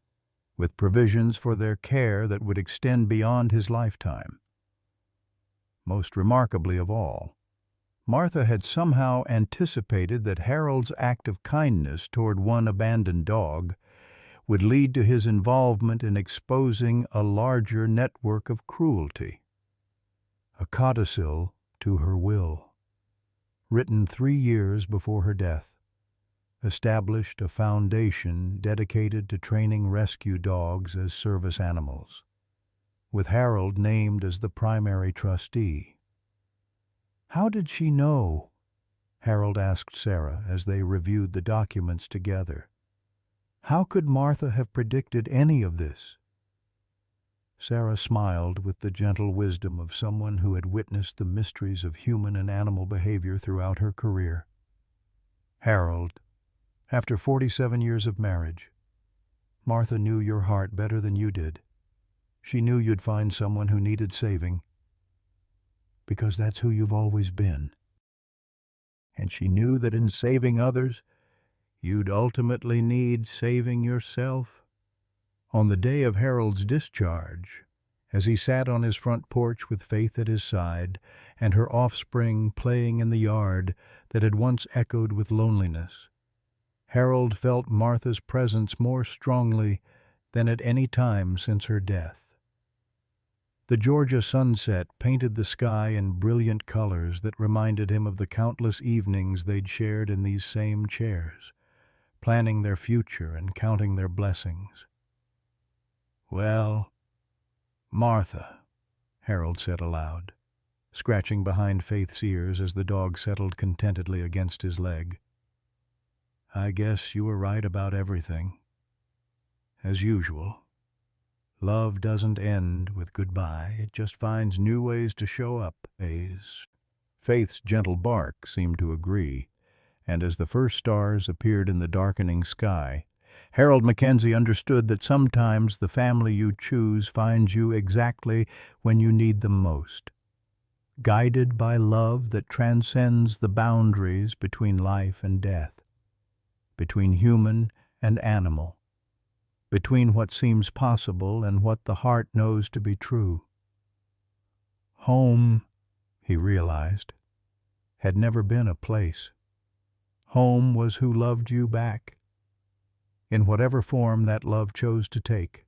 with provisions for their care that would extend beyond his lifetime. Most remarkably of all, Martha had somehow anticipated that Harold's act of kindness toward one abandoned dog would lead to his involvement in exposing a larger network of cruelty. A codicil to her will, written 3 years before her death, established a foundation dedicated to training rescue dogs as service animals, with Harold named as the primary trustee. "How did she know?" Harold asked Sarah as they reviewed the documents together. "How could Martha have predicted any of this?" Sarah smiled with the gentle wisdom of someone who had witnessed the mysteries of human and animal behavior throughout her career. "Harold, after 47 years of marriage, Martha knew your heart better than you did. She knew you'd find someone who needed saving, because that's who you've always been. And she knew that in saving others, you'd ultimately need saving yourself." On the day of Harold's discharge, as he sat on his front porch with Faith at his side and her offspring playing in the yard that had once echoed with loneliness, Harold felt Martha's presence more strongly than at any time since her death. The Georgia sunset painted the sky in brilliant colors that reminded him of the countless evenings they'd shared in these same chairs, planning their future and counting their blessings. "Well, Martha," Harold said aloud, scratching behind Faith's ears as the dog settled contentedly against his leg, "I guess you were right about everything. As usual, love doesn't end with goodbye, it just finds new ways to show up." Faith's gentle bark seemed to agree, and as the first stars appeared in the darkening sky, Harold Mackenzie understood that sometimes the family you choose finds you exactly when you need them most, guided by love that transcends the boundaries between life and death. between human and animal, between what seems possible and what the heart knows to be true. Home, he realized, had never been a place. Home was who loved you back, in whatever form that love chose to take.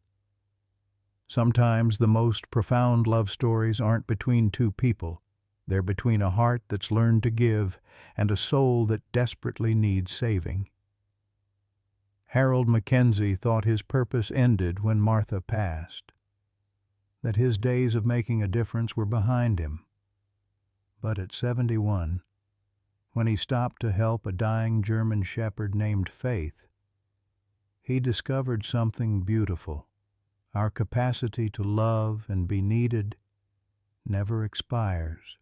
Sometimes the most profound love stories aren't between two people. They're between a heart that's learned to give and a soul that desperately needs saving. Harold Mackenzie thought his purpose ended when Martha passed, that his days of making a difference were behind him. But at 71, when he stopped to help a dying German shepherd named Faith, he discovered something beautiful. Our capacity to love and be needed never expires.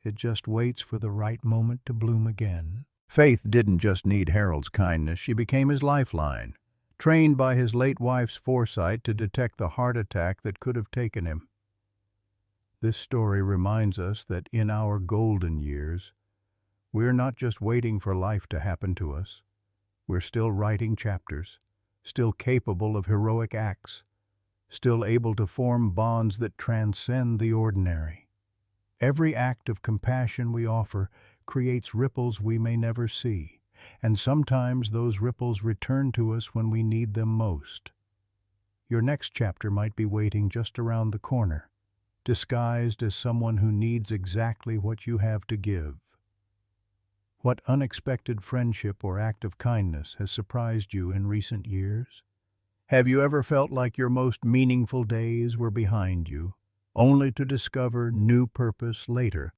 It just waits for the right moment to bloom again. Faith didn't just need Harold's kindness, she became his lifeline, trained by his late wife's foresight to detect the heart attack that could have taken him. This story reminds us that in our golden years, we're not just waiting for life to happen to us. We're still writing chapters, still capable of heroic acts, still able to form bonds that transcend the ordinary. Every act of compassion we offer creates ripples we may never see, and sometimes those ripples return to us when we need them most. Your next chapter might be waiting just around the corner, disguised as someone who needs exactly what you have to give. What unexpected friendship or act of kindness has surprised you in recent years? Have you ever felt like your most meaningful days were behind you, only to discover new purpose later?